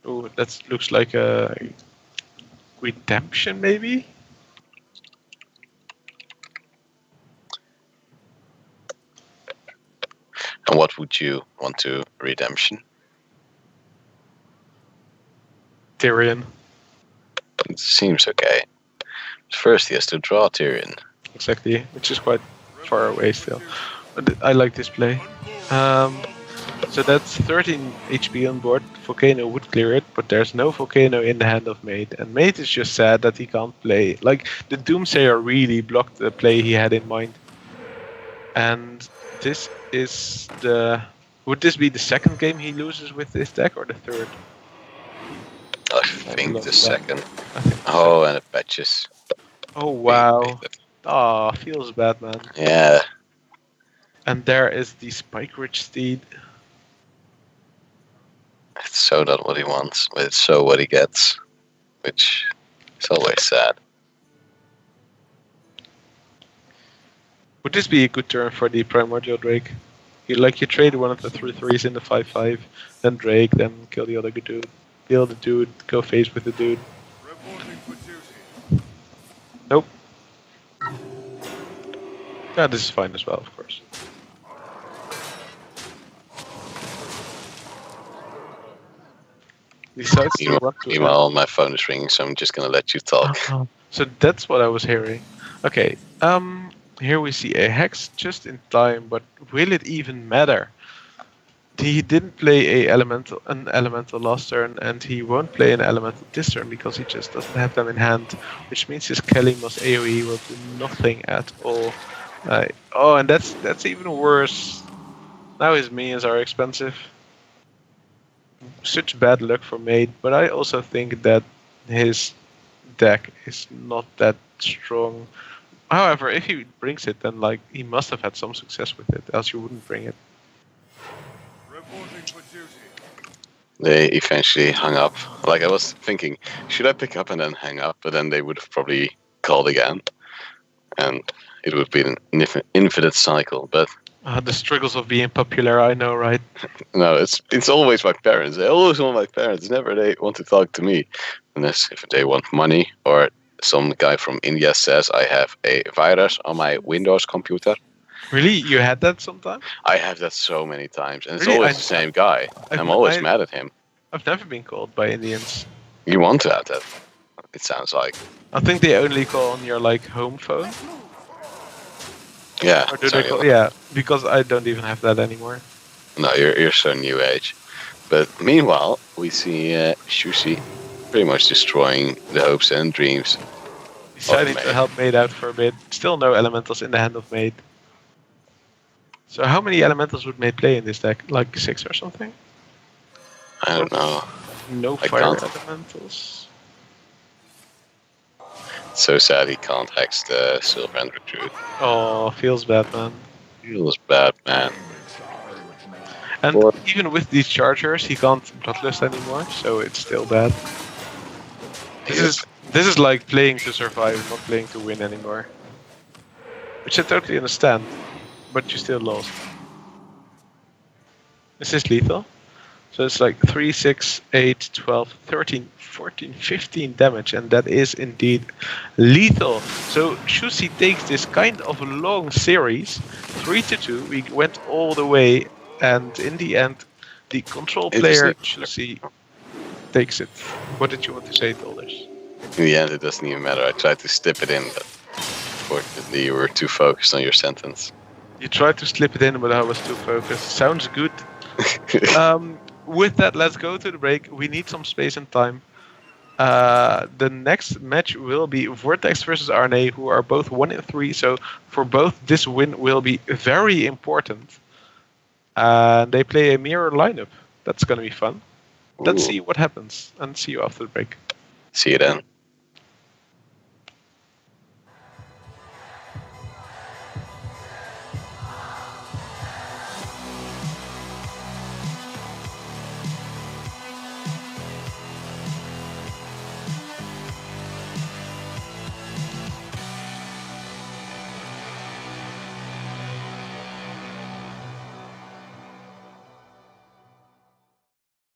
Oh, that looks like a redemption maybe? And what would you want to redemption? Tyrion. It seems okay. First, he has to draw Tyrion. Exactly, which is quite far away still. But I like this play. So that's 13 HP on board. Volcano would clear it, but there's no Volcano in the hand of maDe. And maDe is just sad that he can't play. Like, the Doomsayer really blocked the play he had in mind. And this is the... Would this be the second game he loses with this deck, or the third? I think the second. I think the Oh, and it patches. Oh, wow. Ah, feels bad, man. Yeah. And there is the Spike Ridge Steed. It's so not what he wants, but it's so what he gets. Which is always sad. Would this be a good turn for the Primordial Drake? You trade one of the 3/3s in the 5/5, then Drake, then kill the other dude. Kill the dude, go face with the dude. Nope. Yeah, this is fine as well, of course. Besides, you want to Meanwhile, my phone is ringing, so I'm just gonna let you talk. So that's what I was hearing. Okay, here we see a Hex just in time, but will it even matter? He didn't play an elemental last turn, and he won't play an elemental this turn because he just doesn't have them in hand, which means his Kalimos AoE will do nothing at all. Oh, and that's even worse. Now his minions are expensive. such bad luck for maDe, but I also think that his deck is not that strong. However, if he brings it, then like he must have had some success with it, else you wouldn't bring it. Reporting for duty. They eventually hung up. Like I was thinking, should I pick up and then hang up? But then they would have probably called again, and it would be an infinite cycle. But The struggles of being popular, I know, right? no, it's always my parents. They always want my parents. Never they want to talk to me, unless if they want money or some guy from India says I have a virus on my Windows computer. Really, you had that sometime? I have that so many times, and it's Really? always the same guy. I'm always mad at him. I've never been called by Indians. You want to have that? It sounds like. I think they only call on your like home phone. Yeah. Or do sorry, they call? Yeah, because I don't even have that anymore. No, you're so new age. But meanwhile, we see sjoesie pretty much destroying the hopes and dreams. Decided maDe. to help maDe out for a bit. Still no elementals in the hand of maDe. So how many elementals would maDe play in this deck? Like 6 or something? I don't know. No I fire can't. elementals. It's so sad he can't hex the Silver End Recruit. Oh, feels bad, man. Feels bad, man. And Or- even with these chargers, he can't Bloodlust anymore, so it's still bad. This is like playing to survive, not playing to win anymore. Which I totally understand, but you still lost. Is this lethal? So it's like 3, 6, 8, 12, 13, 14, 15 damage, and that is indeed lethal. So sjoesie takes this kind of long series, 3-2. We went all the way, and in the end, the control player sjoesie takes it. What did you want to say, Tolders? In the end, it doesn't even matter. I tried to stip it in, but unfortunately, you were too focused on your sentence. You tried to slip it in, but I was too focused. Sounds good. With that, let's go to the break. We need some space and time. The next match will be Vortex versus RNA, who are both 1-3. So for both, this win will be very important. They play a mirror lineup. That's going to be fun. Let's Ooh. see what happens, and see you after the break. See you then.